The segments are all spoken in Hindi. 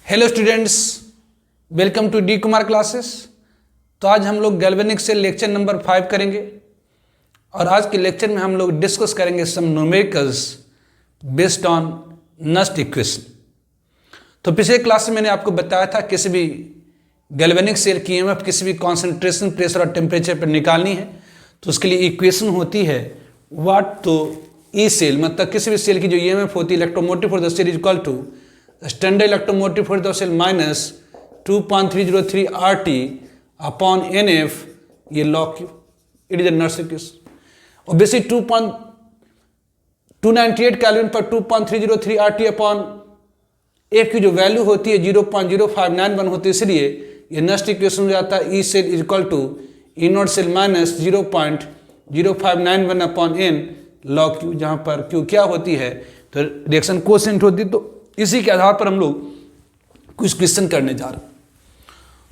Hello students, welcome to D Kumar classes. तो आज हम लोग गैल्वेनिक सेल लेक्चर नंबर 5 करेंगे और आज के लेक्चर में हम लोग डिस्कस करेंगे some numericals based on Nernst equation. तो पिछले क्लास में मैंने आपको बताया था किसी भी गैल्वेनिक सेल की ईएमएफ किसी भी कॉन्सेंट्रेशन, प्रेशर और टेम्परेचर पर निकालनी है तो उसके लिए इक्वेशन होती है व्हाट तो ई सेल, मतलब किसी भी सेल की जो ईएमएफ होती है electromotive for the cell is equal to standard electromotive for the cell minus 2.303 RT upon NF, ये log Q, it is Nernst equation. Obviously 298 kelvin पर 2.303 RT अपॉन एफ की जो वैल्यू होती है 0.0591 होती है, इसलिए ये नस्ट इक्वेशन हो जाता है E cell is equal to E not cell minus 0.0591 upon N log Q, जहाँ पर क्यू क्या होती है तो रिएक्शन कोसेंट होती है। तो इसी के आधार पर हम लोग कुछ क्वेश्चन करने जा रहे हैं।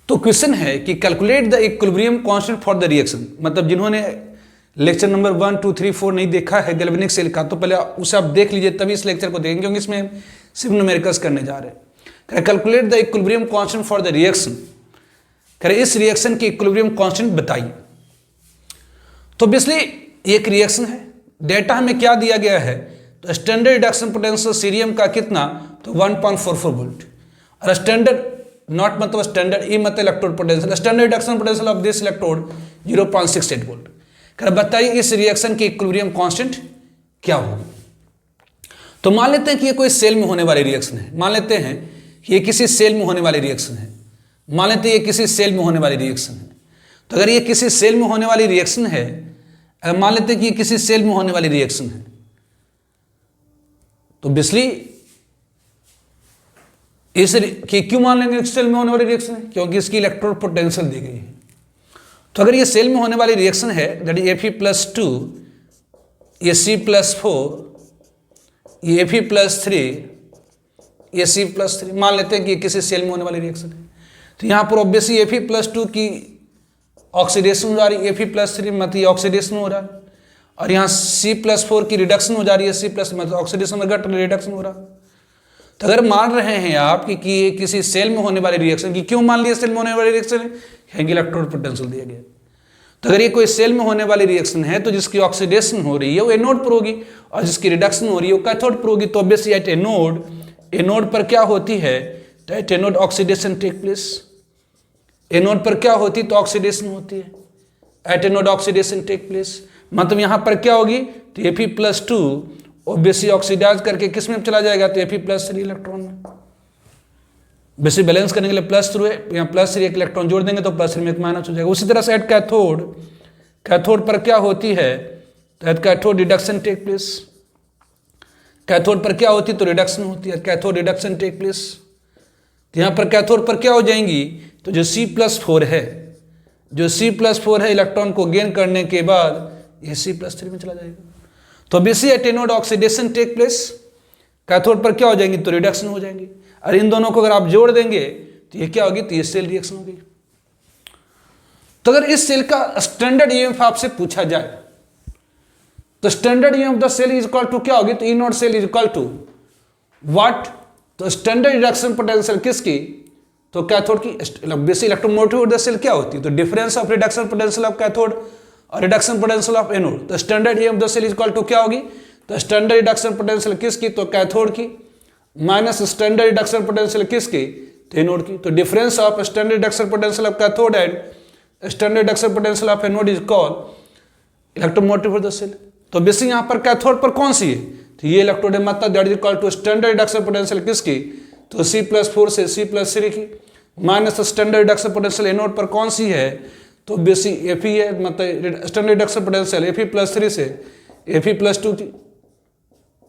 तो क्वेश्चन है कि calculate the equilibrium constant for the reaction, मतलब जिन्होंने लेक्चर नंबर 1, 2, 3, 4 नहीं देखा है गैल्वेनिक सेल का तो पहले उसे आप देख लीजिए, तभी इस लेक्चर को देखेंगे क्योंकि इसमें सिर्फ न्यूमेरिकल्स करने जा रहे हैं। Calculate the equilibrium constant for the reaction, करें इस रिएक्शन की इक्विलिब्रियम कांस्टेंट बताइए। तो ऑब्वियसली एक रिएक्शन है, डेटा हमें क्या दिया गया है तो स्टैंडर्ड रिडक्शन पोटेंशियल सीरियम का कितना तो 1.44 वोल्ट और स्टैंडर्ड नॉट मतलब स्टैंडर्ड ई मतलब electrode potential, standard reduction potential of this electrode 0.68 volt. कर बताइए इस रिएक्शन की इक्विलिब्रियम कांस्टेंट क्या होगी। तो मान लेते हैं कि ये कोई सेल में होने वाली रिएक्शन है, मान लेते हैं कि ये किसी सेल में होने वाली रिएक्शन है, मान लेते हैं ये किसी सेल में होने वाली रिएक्शन है। तो अगर ये किसी सेल में होने वाली रिएक्शन है, अगर मान लेते हैं कि ये किसी सेल में होने वाली रिएक्शन है तो ऑब्वियसली इस क्यों मान लेंगे सेल में होने वाली रिएक्शन है, क्योंकि इसकी इलेक्ट्रोड पोटेंशियल दी गई है। तो अगर ये सेल में होने वाली रिएक्शन है दैट इज Fe+2, ये C+4, ये Fe+3, ये C+3, मान लेते हैं कि ये किसी सेल में होने वाली रिएक्शन है। तो यहाँ पर ऑब्वियसली Fe+2 की ऑक्सीडेशन हो जा रही है, Fe+3 मतलब ये ऑक्सीडेशन हो रहा है, और यहाँ C+4 की रिडक्शन हो जा रही है, C+ मतलब ऑक्सीडेशन में घट रिडक्शन हो रहा है। तो अगर मान रहे हैं आप कि ये किसी सेल में होने वाली रिएक्शन की, क्यों मान लिया सेल में होने वाली रिएक्शन है, क्योंकि इलेक्ट्रोड पोटेंशियल दिया गया। तो अगर ये कोई सेल में होने वाली रिएक्शन है तो जिसकी ऑक्सीडेशन हो रही है वो एनोड पर होगी और जिसकी रिडक्शन हो रही है वो कैथोड पर होगी। तो ऑब्वियसली एट एनोड पर क्या होती है तो at anode oxidation take place, anode पर क्या होती तो ऑक्सीडेशन होती है, at anode oxidation take place, मतलब यहाँ पर क्या होगी तो Fe+2 ऑब्वियसली ऑक्सीडाइज करके किस में चला जाएगा तो Fe+3 इलेक्ट्रॉन में। बेसिकली बैलेंस करने के लिए +3 है, यहाँ +3 एक इलेक्ट्रॉन जोड़ देंगे तो +3 में एक माइनस हो जाएगा। उसी तरह से एट कैथोड, कैथोड पर क्या होती है तो at cathode reduction take place, cathode पर क्या होती तो रिडक्शन होती है, कैथोड रिडक्शन टेक प्लेस। तो यहाँ पर कैथोड पर क्या हो जाएंगी तो जो C+4 है, जो C+4 है इलेक्ट्रॉन को गेन करने के बाद ये C+3 में चला जाएगा। तो obviously at anode oxidation take place, cathode पर क्या हो जाएंगी तो रिडक्शन हो जाएंगी, और इन दोनों को अगर आप जोड़ देंगे तो ये क्या होगी तो ये सेल रिएक्शन होगी। तो अगर इस सेल का स्टैंडर्ड ईएमएफ आपसे पूछा जाए तो standard EMF the cell is equal to क्या होगी तो E not cell is equal to what तो स्टैंडर्ड रिडक्शन पोटेंशियल किसकी तो कैथोड की, basic electromotive of the cell क्या होती है तो difference of reduction potential of cathode और रिडक्शन पोटेंशियल ऑफ एनोड। तो standard EMF the cell is equal to क्या होगी तो स्टैंडर्ड रिडक्शन पोटेंशियल किसकी तो कैथोड की माइनस स्टैंडर्ड रिडक्शन पोटेंशियल किसकी तो एनोड की। तो difference of standard reduction potential of cathode and standard reduction potential of anode is called electromotive of the cell. तो बेसिक यहाँ पर कैथोड पर कौन सी है तो ये इलेक्ट्रोड है, मतलब that is equal to standard reduction potential किसकी तो C+4 से C+3 की minus standard reduction potential anode पर कौन सी है तो बेसिक Fe है, मतलब स्टैंडर्ड रिडक्शन पोटेंशियल Fe+3 से Fe+2 की,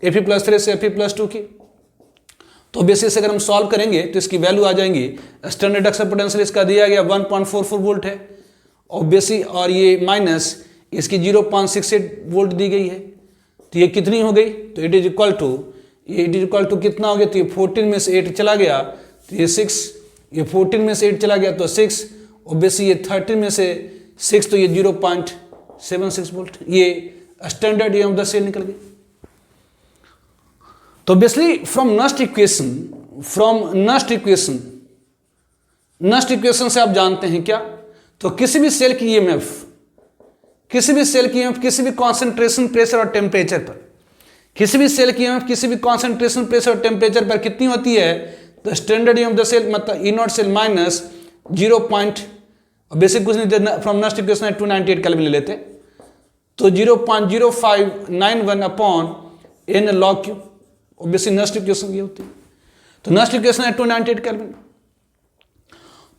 Fe+3 से Fe+2 की। तो बेसिक से अगर हम सॉल्व करेंगे तो इसकी वैल्यू आ जाएंगी, स्टैंडर्ड रिडक्शन पोटेंशियल इसका दिया गया 1.44 वोल्ट है ऑब्वियसली, और ये माइनस इसकी 0.68 वोल्ट दी गई है। तो ये कितनी हो गई तो इट इज इक्वल टू कितना हो गया तो ये 14 में से 8 चला गया तो ये 6, ये 14 में से 8 चला गया तो 6, ऑब्वियसली ये 13 में से 6 तो ये 0.76 वोल्ट, ये स्टैंडर्ड ईएमएफ द सेल निकल गई। तो obviously from Nernst equation from Nernst equation, Nernst equation से आप जानते हैं क्या, तो किसी भी सेल की ईएमएफ, किसी भी सेल की ईएमएफ किसी भी कॉन्सेंट्रेशन, प्रेशर और टेम्परेचर पर, किसी भी सेल की ईएमएफ किसी भी कॉन्सेंट्रेशन, प्रेशर और टेम्परेचर पर कितनी होती है, तो स्टैंडर्ड ईएमएफ द सेल मतलब ई नॉट सेल माइनस 0. बेसिक कुछ नहीं, फ्रॉम नस्ट इक्वेशन 298 केल्विन ले लेते, तो 0.0591 upon n log Q, obviously Nernst equation ये होती है, तो नस्ट इक्वेशन है 298 केल्विन।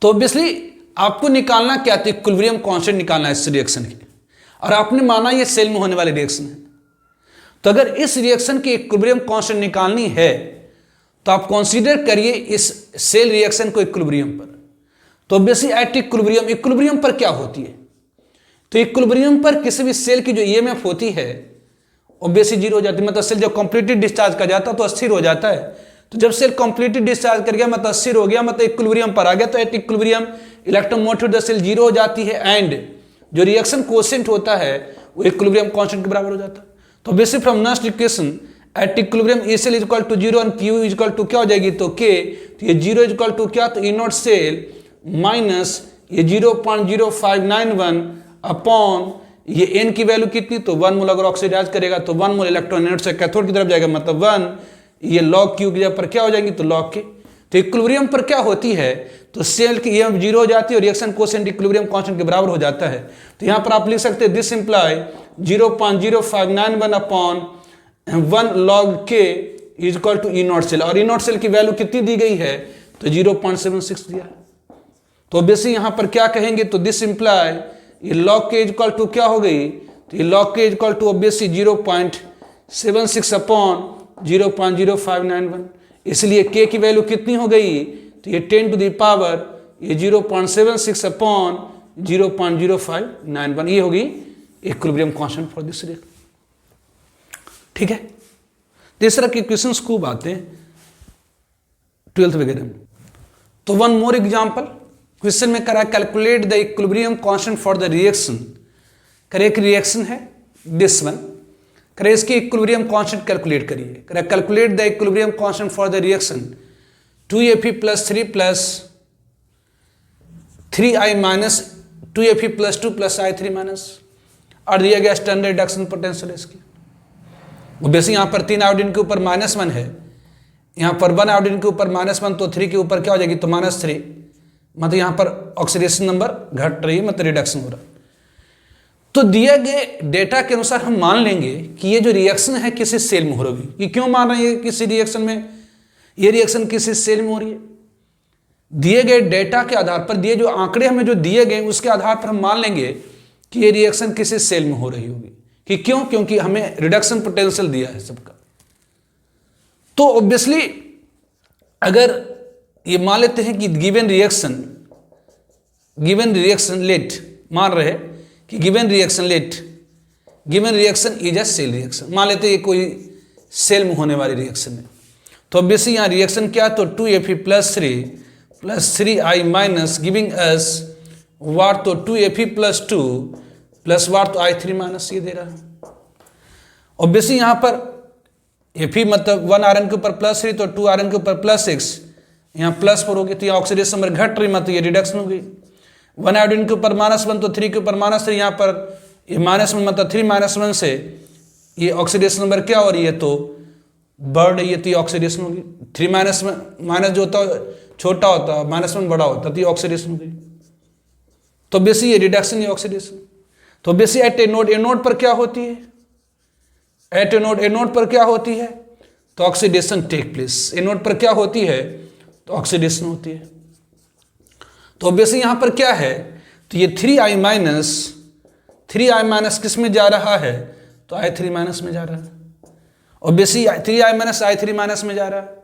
तो ऑब्वियसली आपको निकालना क्या था, इक्विलिब्रियम कांस्टेंट निकालना है इस रिएक्शन की, और आपने माना ये सेल में होने वाली रिएक्शन है, तो अगर इस रिएक्शन की इक्विलिब्रियम कांस्टेंट निकालनी है तो आप कंसीडर करिए इस सेल रिएक्शन को इक्विलिब्रियम पर। तो ऑब्वियसली एट इक्विलिब्रियम, इक्विलिब्रियम पर क्या होती है, तो इक्विलिब्रियम पर किसी भी सेल की जो ईएमएफ होती है ऑब्वियसली 0 हो जाती है, मतलब सेल जब कंप्लीटली डिस्चार्ज कर जाता है तो अस्थिर हो जाता है, तो जब सेल कंप्लीटली डिस्चार्ज कर गया मतलब अस्थिर हो गया, मतलब इक्विलिब्रियम पर आ गया, तो at equilibrium electromotive the cell 0 हो जाती है, एंड जो रिएक्शन कोएफिशिएंट होता है वो इक्विलिब्रियम कांस्टेंट के बराबर हो जाता है। तो basic from Nernst equation at equilibrium A cell is equal to 0 and Q is equal to क्या हो जाएगी, तो के, तो ये 0 इज इक्वल टू क्या, तो ई नॉट सेल माइनस ये 0.0591 अपॉन ये n की वैल्यू कितनी, तो 1 मोल अगर ऑक्सीडाइज करेगा तो 1 मोल इलेक्ट्रॉन एनोड से कैथोड की तरफ जाएगा, मतलब 1, ये log Q की जगह पर क्या हो जाएंगी, तो log K। तो इक्विलिब्रियम पर क्या होती है, तो सेल की ईएमएफ 0 हो जाती है और रिएक्शन कोएफिशिएंट इक्विलिब्रियम कांस्टेंट के बराबर हो जाता है। तो यहाँ पर आप लिख सकते हैं this imply 0.0591 upon 1 log K is equal to E not cell, और ई नॉट सेल की वैल्यू कितनी दी गई है, तो 0.76 दिया है। तो ऑब्वियसली यहाँ पर क्या कहेंगे, तो दिस इंप्लाई ये log K is equal to क्या हो गई, तो ये log K is equal to obviously 0.76 upon 0.0591, इसलिए K की वैल्यू कितनी हो गई, तो ये 10 टू द पावर ये 0.76 अपॉन 0.0591, ये होगी equilibrium constant for this reaction. ठीक है, तीसरा के क्वेश्चंस खूब आते हैं 12th वगैरह में। तो वन मोर एग्जांपल क्वेश्चन में करा, calculate the equilibrium constant for the reaction, करे एक रिएक्शन है दिस वन, करे इसकी इक्विलिब्रियम कांस्टेंट कैलकुलेट करिए, करे calculate the equilibrium constant for the reaction 2Fe + 3 + 3I minus 2Fe + 2 + I3 minus, और दिया गया स्टैंडर्ड रिडक्शन पोटेंशियल इसकी। ऑब्वियसली यहाँ पर 3 आयोडीन के ऊपर -1 है, यहाँ पर 1 आयोडीन के ऊपर -1, तो 3 के ऊपर क्या हो जाएगी, तो -3, मतलब यहाँ पर ऑक्सीडेशन नंबर घट रही है, मतलब रिडक्शन हो रहा है। तो दिए गए डेटा के अनुसार हम मान लेंगे कि ये जो रिएक्शन है किसी सेल में हो रही है। ये क्यों मान रहे हैं किसी रिएक्शन में, ये रिएक्शन किसी सेल में हो रही है, दिए गए डेटा के आधार पर, दिए जो आंकड़े हमें जो दिए गए उसके आधार पर हम मान लेंगे कि ये रिएक्शन किसी सेल में हो रही होगी। कि क्यों, क्योंकि हमें रिडक्शन पोटेंशियल दिया है सबका। तो ऑब्वियसली अगर ये मान लेते हैं कि गिवन रिएक्शन लेट, मान रहे कि given reaction is a cell reaction, मान लेते हैं ये कोई सेल में होने वाली रिएक्शन है, तो ऑब्वियसली यहाँ रिएक्शन क्या, तो 2Fe + 3 + 3I minus giving us वाट, तो 2Fe + 2 + वाट, तो I3 माइनस, ये दे रहा है। ऑब्वियसली यहाँ पर Fe मतलब 1 Rn के ऊपर +3, तो 2 Rn के ऊपर +6, यहाँ +4 हो गई, तो यहाँ ऑक्सीडेशन नंबर घट रही, मतलब ये रिडक्शन हो गई। 1 आयोडीन के ऊपर -1, तो 3 के ऊपर -3, यहाँ पर ये -1 मतलब 3 -1 से ये ऑक्सीडेशन नंबर क्या हो रही है, तो बढ़ रही है, तो ये ऑक्सीडेशन होगी। 3 माइनस जो होता है छोटा होता है, -1 बड़ा होता है, तो ये ऑक्सीडेशन हो गई। तो बेसिक ये रिडक्शन, ये ऑक्सीडेशन। तो बेसिक एट ए नोड पर क्या होती है, एट ए नोड पर क्या होती है, तो ऑक्सीडेशन टेक प्लेस। ए नोड पर क्या होती है, तो ऑक्सीडेशन होती है। तो ऑब्वियसली यहाँ पर क्या है, तो ये 3I माइनस किस में जा रहा है, तो I3 माइनस में जा रहा है। Obviously 3I minus I3 minus में जा रहा है।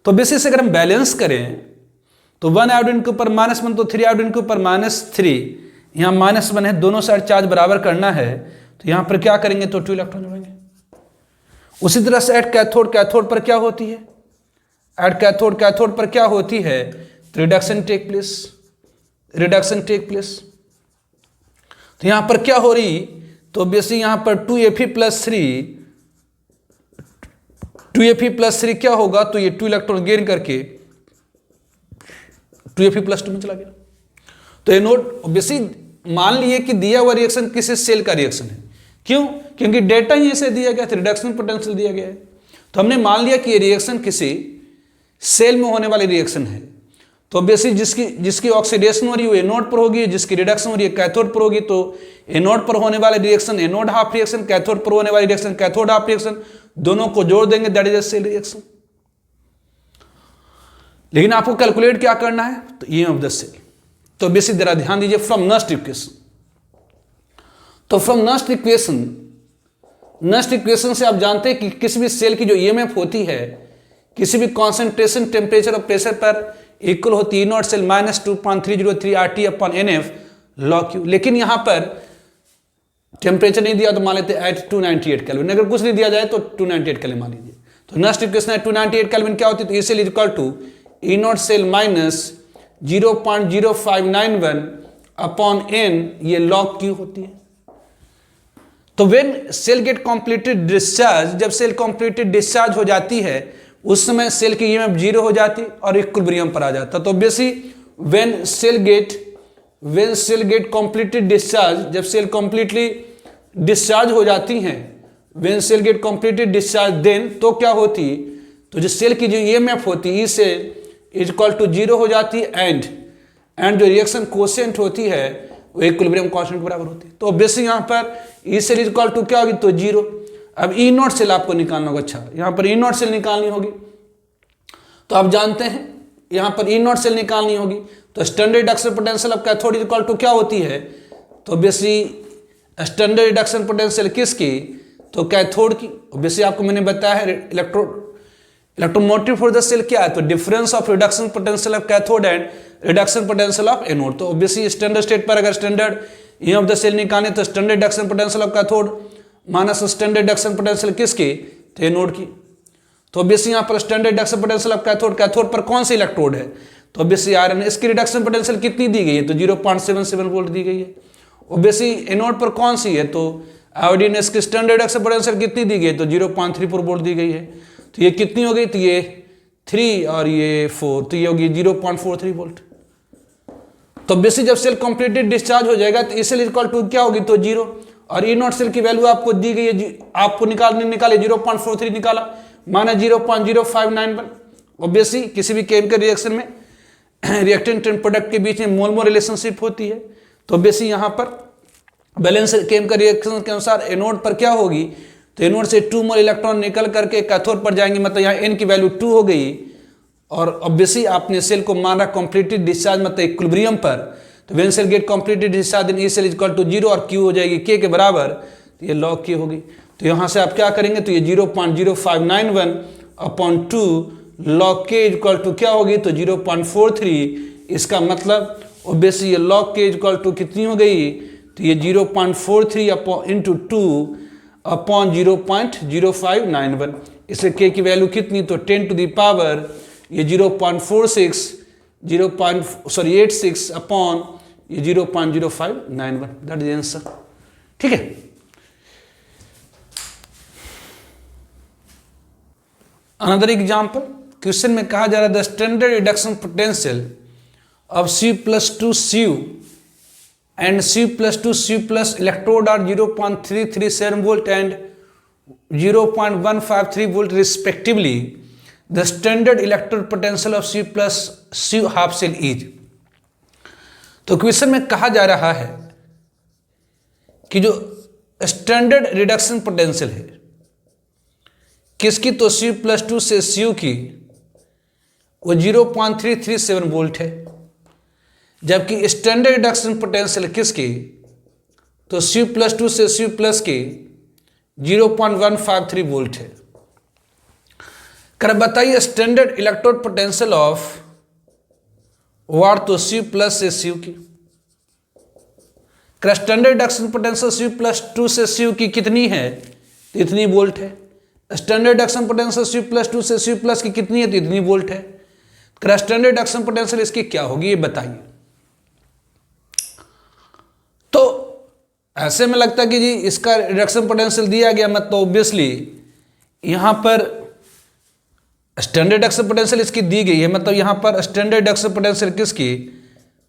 तो बेसिस अगर हम बैलेंस करें तो 1 आयोडीन के ऊपर -1, तो 3 आयोडीन के ऊपर -3, यहाँ -1 है, दोनों साइड चार्ज बराबर करना है, तो यहाँ पर क्या करेंगे, तो 2 इलेक्ट्रॉन जोड़ेंगे। उसी तरह से एट कैथोड पर क्या होती है, एट कैथोड पर क्या होती है, तो रिडक्शन टेक प्लेस। तो यहाँ पर क्या हो रही, तो ऑब्वियसली यहाँ पर 2Fe + 3 2Fe+3 क्या होगा, तो ये 2 इलेक्ट्रॉन गेन करके 2Fe+2 में चला गया। तो ये नोट ऑब्वियसली मान लिए कि दिया हुआ रिएक्शन किसी सेल का रिएक्शन है। क्यों? क्योंकि डेटा ही ऐसे दिया गया था, रिडक्शन पोटेंशियल दिया गया है। तो हमने मान लिया कि ये रिएक्शन किसी सेल में होने वाली रिएक्शन है। तो ऑब्वियसली जिसकी ऑक्सीडेशन हो रही है वो एनोड पर होगी, जिसकी रिडक्शन हो रही है कैथोड पर होगी। तो एनोड पर होने वाले reaction anode half reaction, cathode पर होने वाली रिएक्शन कैथोड हाफ रिएक्शन, दोनों को जोड़ देंगे, that is a cell reaction. लेकिन आपको कैलकुलेट क्या करना है, तो ईएम ऑफ द सेल। तो बेसिक जरा ध्यान दीजिए फ्रॉम नस्ट इक्वेशन। तो फ्रॉम नस्ट इक्वेशन से आप जानते हैं कि किसी भी सेल की जो ईएमएफ होती है किसी भी कॉन्सेंट्रेशन, टेम्परेचर और प्रेशर पर इक्वल होती है E0 cell -2.303 RT/NF log Q। लेकिन यहां पर टेम्परेचर नहीं दिया तो मान लेते एट 298 केल्विन। अगर कुछ नहीं दिया जाए तो 298 केल्विन मान लीजिए। तो नस्ट इक्वेशन है 298 केल्विन क्या होती है, तो E cell equal to E0 cell -0.0591/N, ये log Q होती है। तो when cell get completed discharge, जब सेल कंप्लीटेड डिस्चार्ज हो जाती है उस समय सेल की ईएमएफ 0 हो जाती और इक्विलिब्रियम पर आ जाता। तो obviously when cell get completed discharge, जब सेल कंप्लीटली डिस्चार्ज हो जाती हैं, when cell get completed discharge then, तो क्या होती, तो जो सेल की जो ईएमएफ होती है सेल इक्वल टू 0 हो जाती एंड जो रिएक्शन कोशेंट होती है वो इक्विलिब्रियम कांस्टेंट बराबर होती है। तो ऑब्वियसली यहाँ पर ई सेल इक्वल टू क्या होगी, तो 0। अब E0 सेल आपको निकालना होगा। अच्छा, यहाँ पर E0 सेल निकालनी होगी तो आप जानते हैं यहाँ पर E0 सेल निकालनी होगी तो standard reduction potential of cathode equal to क्या होती है, तो ऑब्वियसली स्टैंडर्ड रिडक्शन पोटेंशियल किसकी, तो कैथोड की। ऑब्वियसली आपको मैंने बताया है इलेक्ट्रोमोटिव फॉर द सेल क्या है, तो difference of reduction potential of cathode and reduction potential of anode. तो ऑब्वियसली स्टैंडर्ड स्टेट पर अगर standard E of the cell निकालने तो standard reduction potential of cathode minus standard reduction potential किसकी, तो एनोड की। तो ऑब्वियसली यहाँ पर standard reduction potential of cathode पर कौन सा इलेक्ट्रोड है, तो ऑब्वियसली आयरन। इसकी रिडक्शन पोटेंशियल कितनी दी गई है, तो 0.77 वोल्ट दी गई है। ऑब्वियसली एनोड पर कौन सी है, तो आयोडीन। इसकी स्टैंडर्ड रिडक्शन पोटेंशियल कितनी दी गई है, तो 0.34 वोल्ट दी गई है। तो ये कितनी हो गई, तो ये 3 और ये 4, तो ये होगी 0.43 वोल्ट। तो ऑब्वियसली जब सेल कंप्लीटली डिस्चार्ज हो जाएगा तो सेल इक्वल टू क्या होगी, तो 0। और E0 सेल की वैल्यू आपको दी गई है, आपको निकाले 0.43 निकाला माना 0.0591। ऑब्वियसली किसी भी केमिकल रिएक्शन में रिएक्टेंट एंड प्रोडक्ट के बीच में मोल मोल रिलेशनशिप होती है। तो ऑब्वियसली यहाँ पर बैलेंस केमिकल रिएक्शन के अनुसार एनोड पर क्या होगी, तो एनोड से 2 मोल इलेक्ट्रॉन निकल करके कैथोड पर जाएंगे, मतलब यहाँ N की वैल्यू 2 हो गई। और ऑब्वियसली आपने सेल को माना कंप्लीटेड डिस्चार्ज मतलब इक्विलिब्रियम पर, तो when cell get completed discharge then E cell equal to 0 और Q हो जाएगी K के बराबर, तो ये log K होगी। तो यहाँ से आप क्या करेंगे, तो ये 0.0591/2 log K इक्वल टू क्या होगी, तो 0.43। इसका मतलब ऑब्वियसली ये log K इक्वल टू कितनी हो गई, तो ये 0.43 इंटू 2/0.0591। इससे K की वैल्यू कितनी, तो 10 टू द पावर ये 0.86 अपॉन ये 0.0591, दैट इज आंसर। ठीक है। अनदर एग्जाम्पल, क्वेश्चन में कहा जा रहा है the standard reduction potential of C+2Cu and C+2Cu+ electrode are 0.337 volt and 0.153 volt respectively. The standard electrode potential of C+Cu half cell is। तो क्वेश्चन में कहा जा रहा है कि जो स्टैंडर्ड रिडक्शन पोटेंशियल है किसकी, तो C+2 से Cu की, वो 0.337 वोल्ट है। जबकि स्टैंडर्ड रिडक्शन पोटेंशियल किसकी, तो C+2 से Cu+ की 0.153 वोल्ट है। कर बताइए standard electrode potential of what, तो C+ से Cu की। कर स्टैंडर्ड रिडक्शन पोटेंशियल C+2 से Cu की कितनी है, तो इतनी वोल्ट है। स्टैंडर्ड रिडक्शन पोटेंशियल C+2 से Cu+ की कितनी है, तो इतनी वोल्ट है। कर स्टैंडर्ड रिडक्शन पोटेंशियल इसकी क्या होगी, ये बताइए। तो ऐसे में लगता है कि जी इसका रिडक्शन पोटेंशियल दिया गया, मतलब ऑब्वियसली यहां पर स्टैंडर्ड एक्सेल पोटेंशियल इसकी दी गई है, मतलब यहाँ पर स्टैंडर्ड एक्सेल पोटेंशियल किसकी,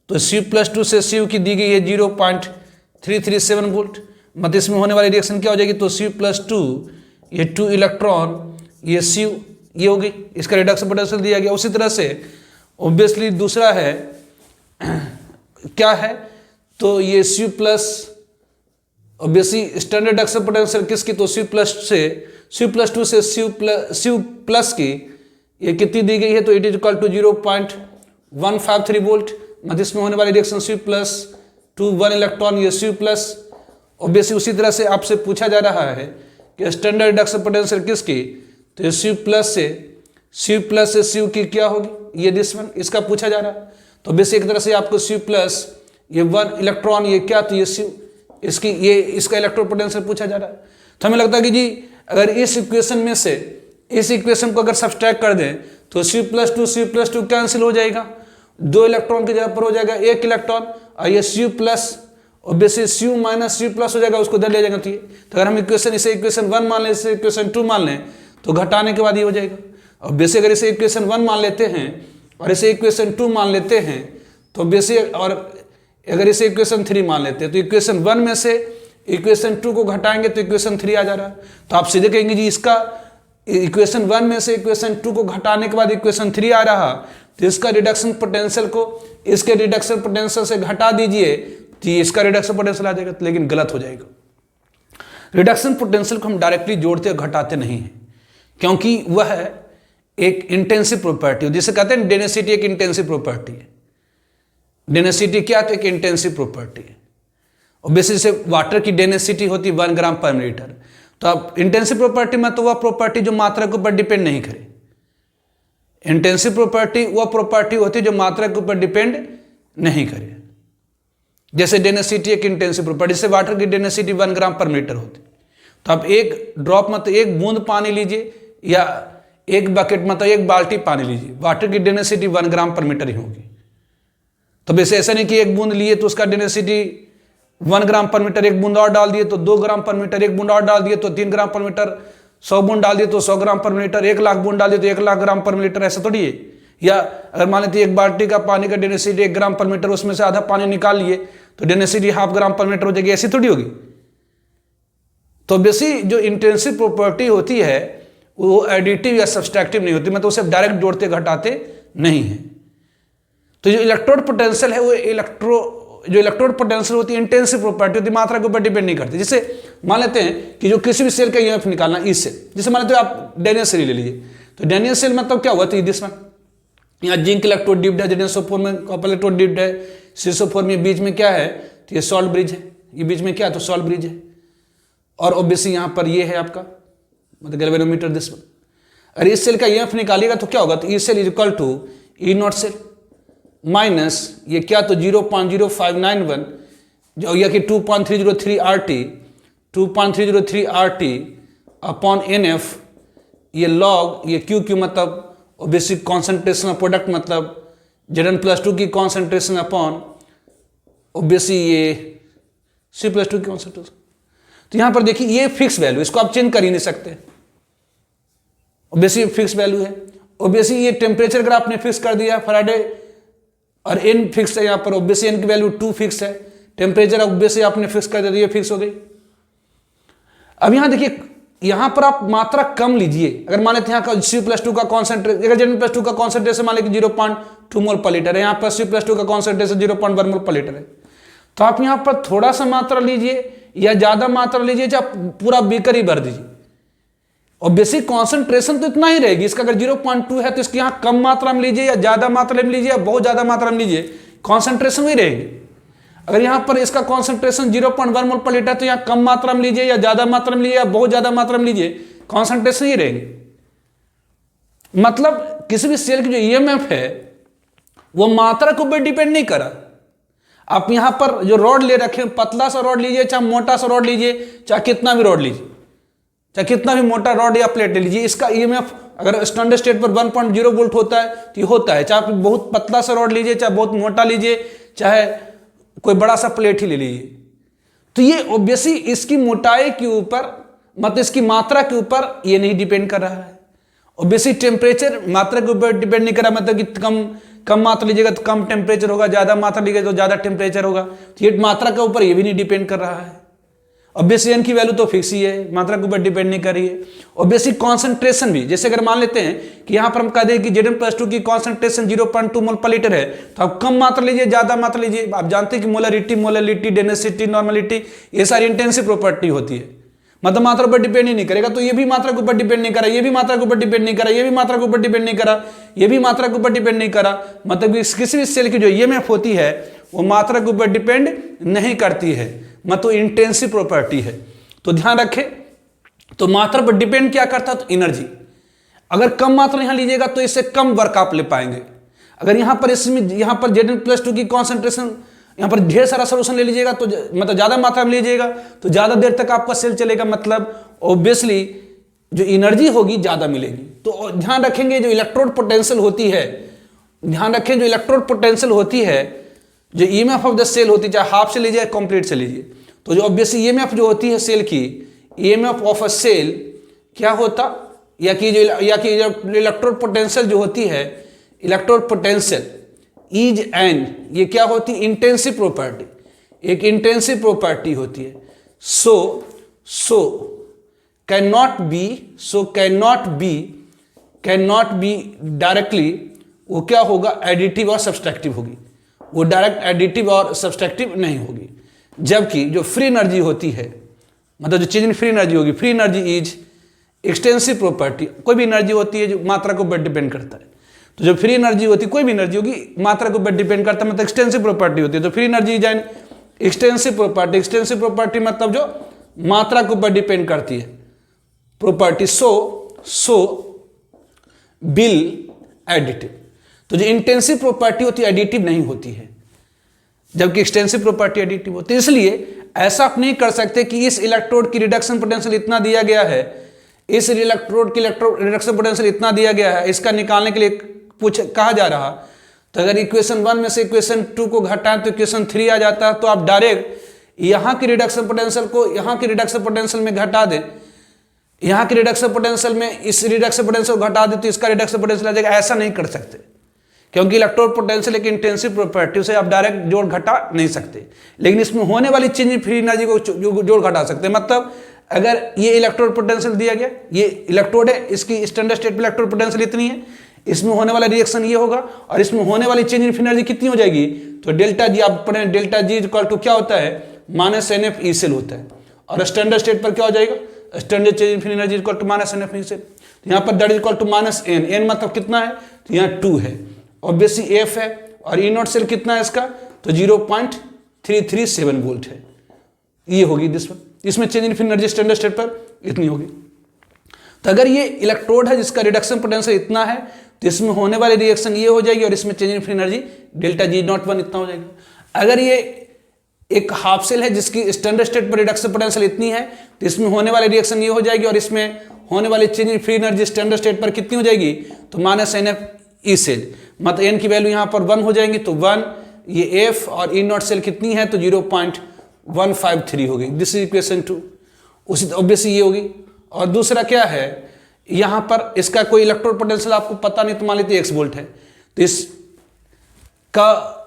तो Cu+2 से Cu की दी गई है 0.337 वोल्ट, मतलब इसमें होने वाली रिएक्शन क्या हो जाएगी, तो Cu+2 ये 2 इलेक्ट्रॉन ये Cu ये हो गई, इसका रिडक्शन पोटेंशियल दिया गया। उसी तरह से ऑब्वियसली दूसरा है क्या है, तो ये Cu+ obviously standard excel potential किसकी, तो Cu+ से Cu+ की ये कितनी दी गई है, तो it is equal to 0.153 volt, मतलब इसमें होने वाली रिएक्शन Cu+2 1 इलेक्ट्रॉन ये Cu+। ऑब्वियसली उसी तरह से आपसे पूछा जा रहा है कि स्टैंडर्ड एक्सेल पोटेंशियल किसकी, तो ये Cu+ से Cu की क्या होगी, ये दिस वन, इसका पूछा जा रहा है। तो बेसिक एक तरह से आपको Cu+ ये 1 इलेक्ट्रॉन ये क्या, तो ये Cu इसकी ये इसका इलेक्ट्रो पोटेंशियल पूछा जा रहा है। तो हमें लगता है कि जी अगर इस इक्वेशन में से इस इक्वेशन को अगर सब्सट्रैक्ट कर दें तो Cu+2 कैंसिल हो जाएगा, 2 इलेक्ट्रॉन की जगह पर हो जाएगा 1 इलेक्ट्रॉन, और ये Cu+ ऑब्वियसली Cu- हो जाएगा, उसको इधर ले जाएगा। तो अगर हम इक्वेशन इसे इक्वेशन 1 मान लें, इसे इक्वेशन 2 मान लें, तो घटाने के बाद ये हो जाएगा। और बेसिक अगर इसे इक्वेशन 1 मान लेते हैं और इसे इक्वेशन 2 मान लेते हैं, तो बेसिक और अगर इसे इक्वेशन 3 मान लेते हैं, तो इक्वेशन 1 में से इक्वेशन 2 को घटाएंगे तो इक्वेशन 3 आ जा रहा है। तो आप सीधे कहेंगे जी इसका इक्वेशन 1 में से इक्वेशन 2 को घटाने के बाद इक्वेशन 3 आ रहा, तो इसका रिडक्शन पोटेंशियल को इसके रिडक्शन पोटेंशियल से घटा दीजिए तो इसका रिडक्शन पोटेंशियल आ जाएगा, लेकिन गलत हो जाएगा। रिडक्शन पोटेंशियल को हम डायरेक्टली जोड़ते और घटाते नहीं हैं, क्योंकि वह एक इंटेंसिव प्रॉपर्टी है, जिसे कहते हैं डेंसिटी एक इंटेंसिव प्रॉपर्टी है। डेंसिटी क्या, तो एक इंटेंसिव प्रॉपर्टी है। और बेसिस से वाटर की डेंसिटी होती है 1 ग्राम पर लीटर। तो अब इंटेंसिव प्रॉपर्टी में तो वह प्रॉपर्टी जो मात्रा के ऊपर डिपेंड नहीं करे। इंटेंसिव प्रॉपर्टी वह प्रॉपर्टी होती है जो मात्रा के ऊपर डिपेंड नहीं करे, जैसे डेंसिटी एक इंटेंसिव प्रॉपर्टी, जैसे वाटर की डेंसिटी 1 ग्राम पर लीटर होती। तो आप एक ड्रॉप मतलब एक बूंद पानी लीजिए या एक बकेट मतलब एक बाल्टी पानी लीजिए, वाटर की डेंसिटी 1 ग्राम पर मीटर ही होगी। तो वैसे ऐसा नहीं कि एक बूंद लिए तो उसका डेंसिटी 1 ग्राम पर मीटर, एक बूंद और डाल दिए तो 2 ग्राम पर मीटर, एक बूंद और डाल दिए तो 3 ग्राम पर मीटर, 100 बूंद डाल दिए तो 100 ग्राम पर मीटर, 1 लाख बूंद डाल दिए तो 1 लाख ग्राम पर मीटर, ऐसा थोड़ी है। या अगर मान लेते एक बाल्टी का पानी का डेंसिटी 1 ग्राम पर मीटर, उसमें से आधा पानी निकाल लिए तो डेंसिटी ½ ग्राम पर मीटर हो जाएगी, ऐसी थोड़ी होगी। तो बेसिक जो इंटेंसिव प्रॉपर्टी होती है वो एडिटिव या सब्सट्रैक्टिव नहीं होती, मतलब उसे डायरेक्ट जोड़ते घटाते नहीं है। तो जो इलेक्ट्रोड पोटेंशियल है वो इलेक्ट्रोड पोटेंशियल होती है इंटेंसिव प्रॉपर्टी होती है, मात्रा के ऊपर डिपेंड नहीं करती। जैसे मान लेते हैं कि जो किसी भी सेल का ईएमएफ निकालना ई सेल, जैसे मान लेते हैं आप डैनियल सेल ले लीजिए, तो डैनियल सेल मतलब क्या हुआ, तो दिस वन, यहाँ जिंक इलेक्ट्रोड डिप्ड है, ZnSO4 में कॉपर इलेक्ट्रोड डिप्ड है, CSO4 में बीच में क्या है, तो ये सॉल्ट ब्रिज है, ये बीच में क्या है, तो सॉल्ट ब्रिज है। और ऑब्वियसली यहाँ पर ये है आपका मतलब गैल्वेनोमीटर दिस वन। अगर इस सेल का ईएमएफ निकालिएगा तो क्या होगा, तो E cell is equal to E not cell minus ये क्या, तो 0.0591 जो या कि 2.303 RT अपॉन NF, ये लॉग ये Q मतलब बेसिक कॉन्सेंट्रेशन ऑफ प्रोडक्ट मतलब Zn+2 की कॉन्सेंट्रेशन अपॉन ऑब्वियसली ये C+2 की कॉन्सेंट्रेशन। तो यहां पर देखिए ये फिक्स वैल्यू, इसको आप चेंज कर ही नहीं सकते, ऑब्वियसली फिक्स वैल्यू है। ऑब्वियसली ये टेम्परेचर अगर आपने फिक्स कर दिया फैराडे और n फिक्स है, यहाँ पर ऑब्वियसली n की वैल्यू 2 फिक्स है, टेम्परेचर ऑब्वियसली आपने फिक्स कर दिया, ये फिक्स हो गई। अब यहाँ देखिए यहाँ पर आप मात्रा कम लीजिए, अगर मान लेते हैं यहाँ का C+2 का कॉन्सेंट्रेशन, अगर Zn+2 का कॉन्सेंट्रेशन मान लीजिए 0.2 मोल पर लीटर है, यहाँ पर C+2 का कॉन्सेंट्रेशन 0.1 मोल पर लीटर है, तो आप यहाँ पर थोड़ा सा मात्रा लीजिए या ज्यादा मात्रा लीजिए, चाहे पूरा बीकर ही भर दीजिए, और बेसिक कॉन्सेंट्रेशन तो इतना ही रहेगी। इसका अगर 0.2 है तो इसकी यहाँ कम मात्रा में लीजिए या ज्यादा मात्रा में लीजिए या बहुत ज्यादा मात्रा में लीजिए, कॉन्सेंट्रेशन वही रहेगी। अगर यहाँ पर इसका कॉन्सेंट्रेशन 0.1 मोल पर लीटर तो यहाँ कम मात्रा में लीजिए या ज्यादा मात्रा में लीजिए या बहुत ज्यादा मात्रा में लीजिए, कॉन्सेंट्रेशन ही रहेगी। मतलब किसी भी सेल की जो ईएमएफ है वो मात्रा के ऊपर डिपेंड नहीं करा। आप यहाँ पर जो रॉड ले रखे, पतला सा रॉड लीजिए चाहे मोटा सा रॉड लीजिए, चाहे कितना भी रॉड लीजिए, चाहे कितना भी मोटा रॉड या प्लेट ले लीजिए, इसका ईएमएफ अगर स्टैंडर्ड स्टेट पर 1.0 वोल्ट होता है तो ये होता है। चाहे आप बहुत पतला सा रॉड लीजिए, चाहे बहुत मोटा लीजिए, चाहे कोई बड़ा सा प्लेट ही ले लीजिए, तो ये ऑब्वियसली इसकी मोटाई के ऊपर मतलब इसकी मात्रा के ऊपर ये नहीं डिपेंड कर रहा है। ऑब्वियसली टेम्परेचर मात्रा के ऊपर डिपेंड नहीं करा, मतलब कि कम मात्रा लीजिएगा तो कम टेम्परेचर होगा, ज्यादा मात्रा लीजिएगा तो ज्यादा टेम्परेचर होगा। तो ये मात्रा के ऊपर ये भी नहीं डिपेंड कर रहा है। ऑब्वियसली एन की वैल्यू तो फिक्स ही है, मात्रा के ऊपर डिपेंड नहीं कर रही है। ऑब्वियसली कॉन्सेंट्रेशन भी, जैसे अगर मान लेते हैं कि यहाँ पर हम कह दें कि Zn+2 की कॉन्सेंट्रेशन 0.2 मोल पर लीटर है, तो आप कम मात्रा लीजिए ज्यादा मात्रा लीजिए, आप जानते हैं कि मोलरिटी, डेंसिटी, नॉर्मलिटी, ये सारी इंटेंसिव प्रॉपर्टी होती है, मतलब मात्रा पर डिपेंड ही नहीं करेगा। तो ये भी मात्रा के ऊपर डिपेंड नहीं करा, ये भी मात्रा के ऊपर डिपेंड नहीं करा, ये भी मात्रा के ऊपर डिपेंड नहीं करा, ये भी मात्रा के ऊपर डिपेंड नहीं करा, मतलब किसी भी सेल की जो ईएमएफ होती है वो मात्रा के ऊपर डिपेंड नहीं करती है, मतलब इंटेंसिव प्रॉपर्टी है। तो ध्यान रखें, तो मात्रा पर डिपेंड क्या करता है, तो एनर्जी। अगर कम मात्रा यहां लीजिएगा तो इससे कम वर्क आप ले पाएंगे। अगर यहां पर Zn+2 की कॉन्सेंट्रेशन, यहां पर ढेर सारा सोल्यूशन ले लीजिएगा तो मतलब ज्यादा मात्रा में लीजिएगा तो ज्यादा देर तक आपका सेल चलेगा, मतलब ऑब्वियसली जो एनर्जी होगी ज्यादा मिलेगी। तो ध्यान रखेंगे जो इलेक्ट्रोड पोटेंशियल होती है, ध्यान रखें जो इलेक्ट्रोड पोटेंशियल होती है, जो ईएमएफ ऑफ द सेल होती है, चाहे हाफ से लीजिए कंप्लीट से लीजिए, तो जो ऑब्वियसली ईएमएफ जो होती है सेल की, ईएमएफ ऑफ अ सेल क्या होता, या कि इलेक्ट्रोड पोटेंशियल जो होती है, इलेक्ट्रोड पोटेंशियल इज एन, ये क्या होती है, इंटेंसिव प्रॉपर्टी, एक इंटेंसिव प्रॉपर्टी होती है। So can not be directly, वो क्या होगा, एडिटिव और सब्सट्रैक्टिव होगी, वो डायरेक्ट एडिटिव और सब्सट्रैक्टिव नहीं होगी। जबकि जो फ्री एनर्जी होती है, मतलब जो चीज में फ्री एनर्जी होगी, free energy is extensive property, कोई भी एनर्जी होती है जो मात्रा के ऊपर डिपेंड करता है, तो जो फ्री एनर्जी होती है, कोई भी एनर्जी होगी मात्रा के ऊपर डिपेंड करता है, मतलब एक्सटेंसिव प्रॉपर्टी होती है। तो free energy is an extensive property, extensive property मतलब जो मात्रा के ऊपर डिपेंड करती है प्रॉपर्टी। सो बिल एडिटिव, तो जो इंटेंसिव प्रॉपर्टी होती है एडिटिव नहीं होती है, जबकि एक्सटेंसिव प्रॉपर्टी एडिटिव होती है। इसलिए ऐसा आप नहीं कर सकते कि इस इलेक्ट्रोड की रिडक्शन पोटेंशियल इतना दिया गया है, इस इलेक्ट्रोड की रिडक्शन पोटेंशियल इतना दिया गया है, इसका निकालने के लिए कहा जा रहा, तो अगर इक्वेशन 1 में से इक्वेशन 2 को घटाएं तो इक्वेशन 3 आ जाता है, तो आप डायरेक्ट यहाँ की रिडक्शन पोटेंशियल को यहाँ की रिडक्शन पोटेंशियल में घटा दें, यहाँ की रिडक्शन पोटेंशियल में इस रिडक्शन पोटेंशियल को घटा दें तो इसका रिडक्शन पोटेंशियल आ जाएगा। ऐसा नहीं कर सकते, क्योंकि इलेक्ट्रोड पोटेंशियल एक इंटेंसिव प्रॉपर्टी, उसे आप डायरेक्ट जोड़ घटा नहीं सकते, लेकिन इसमें होने वाली चेंज फ्री एनर्जी को जोड़ घटा सकते हैं। मतलब अगर ये इलेक्ट्रोड पोटेंशियल दिया गया, ये इलेक्ट्रोड है, इसकी स्टैंडर्ड स्टेट पे इलेक्ट्रोड पोटेंशियल इतनी है, इसमें होने वाला रिएक्शन ये होगा और इसमें होने वाली चेंज इन एनर्जी कितनी हो जाएगी, तो डेल्टा जी आप पढ़े, डेल्टा जी इक्वल टू क्या होता है, -NF ई सेल होता है, और स्टैंडर्ड स्टेट पर क्या हो जाएगा, standard change in energy equal to -NF E cell. तो यहाँ पर that is equal to -N, N मतलब कितना है, तो यहाँ 2 है, ऑब्वियसली F है, और ई नॉट सेल कितना है इसका, तो 0.337 वोल्ट है, ये होगी इसमें change in energy standard state पर इतनी होगी। तो अगर ये इलेक्ट्रोड है जिसका रिडक्शन पोटेंशियल इतना है, तो इसमें होने वाली रिएक्शन ये हो जाएगी और इसमें change in free energy delta G01 इतना हो जाएगा। अगर ये एक हाफ सेल है जिसकी स्टैंडर्ड स्टेट पर रिडक्शन पोटेंशियल इतनी है, तो इसमें होने वाली रिएक्शन ये हो जाएगी और इसमें होने वाली change in free energy standard state पर कितनी हो जाएगी, तो -NF ई सेल, मतलब N की वैल्यू यहाँ पर 1 हो जाएंगी, तो 1, ये F और ई नॉट सेल कितनी है, तो 0.153 होगी। दिस इज इक्वेशन 2, उसी ऑब्वियसली ये होगी। और दूसरा क्या है, यहाँ पर इसका कोई इलेक्ट्रोड पोटेंशियल आपको पता नहीं, तो मान लीजिए x वोल्ट है, तो इसका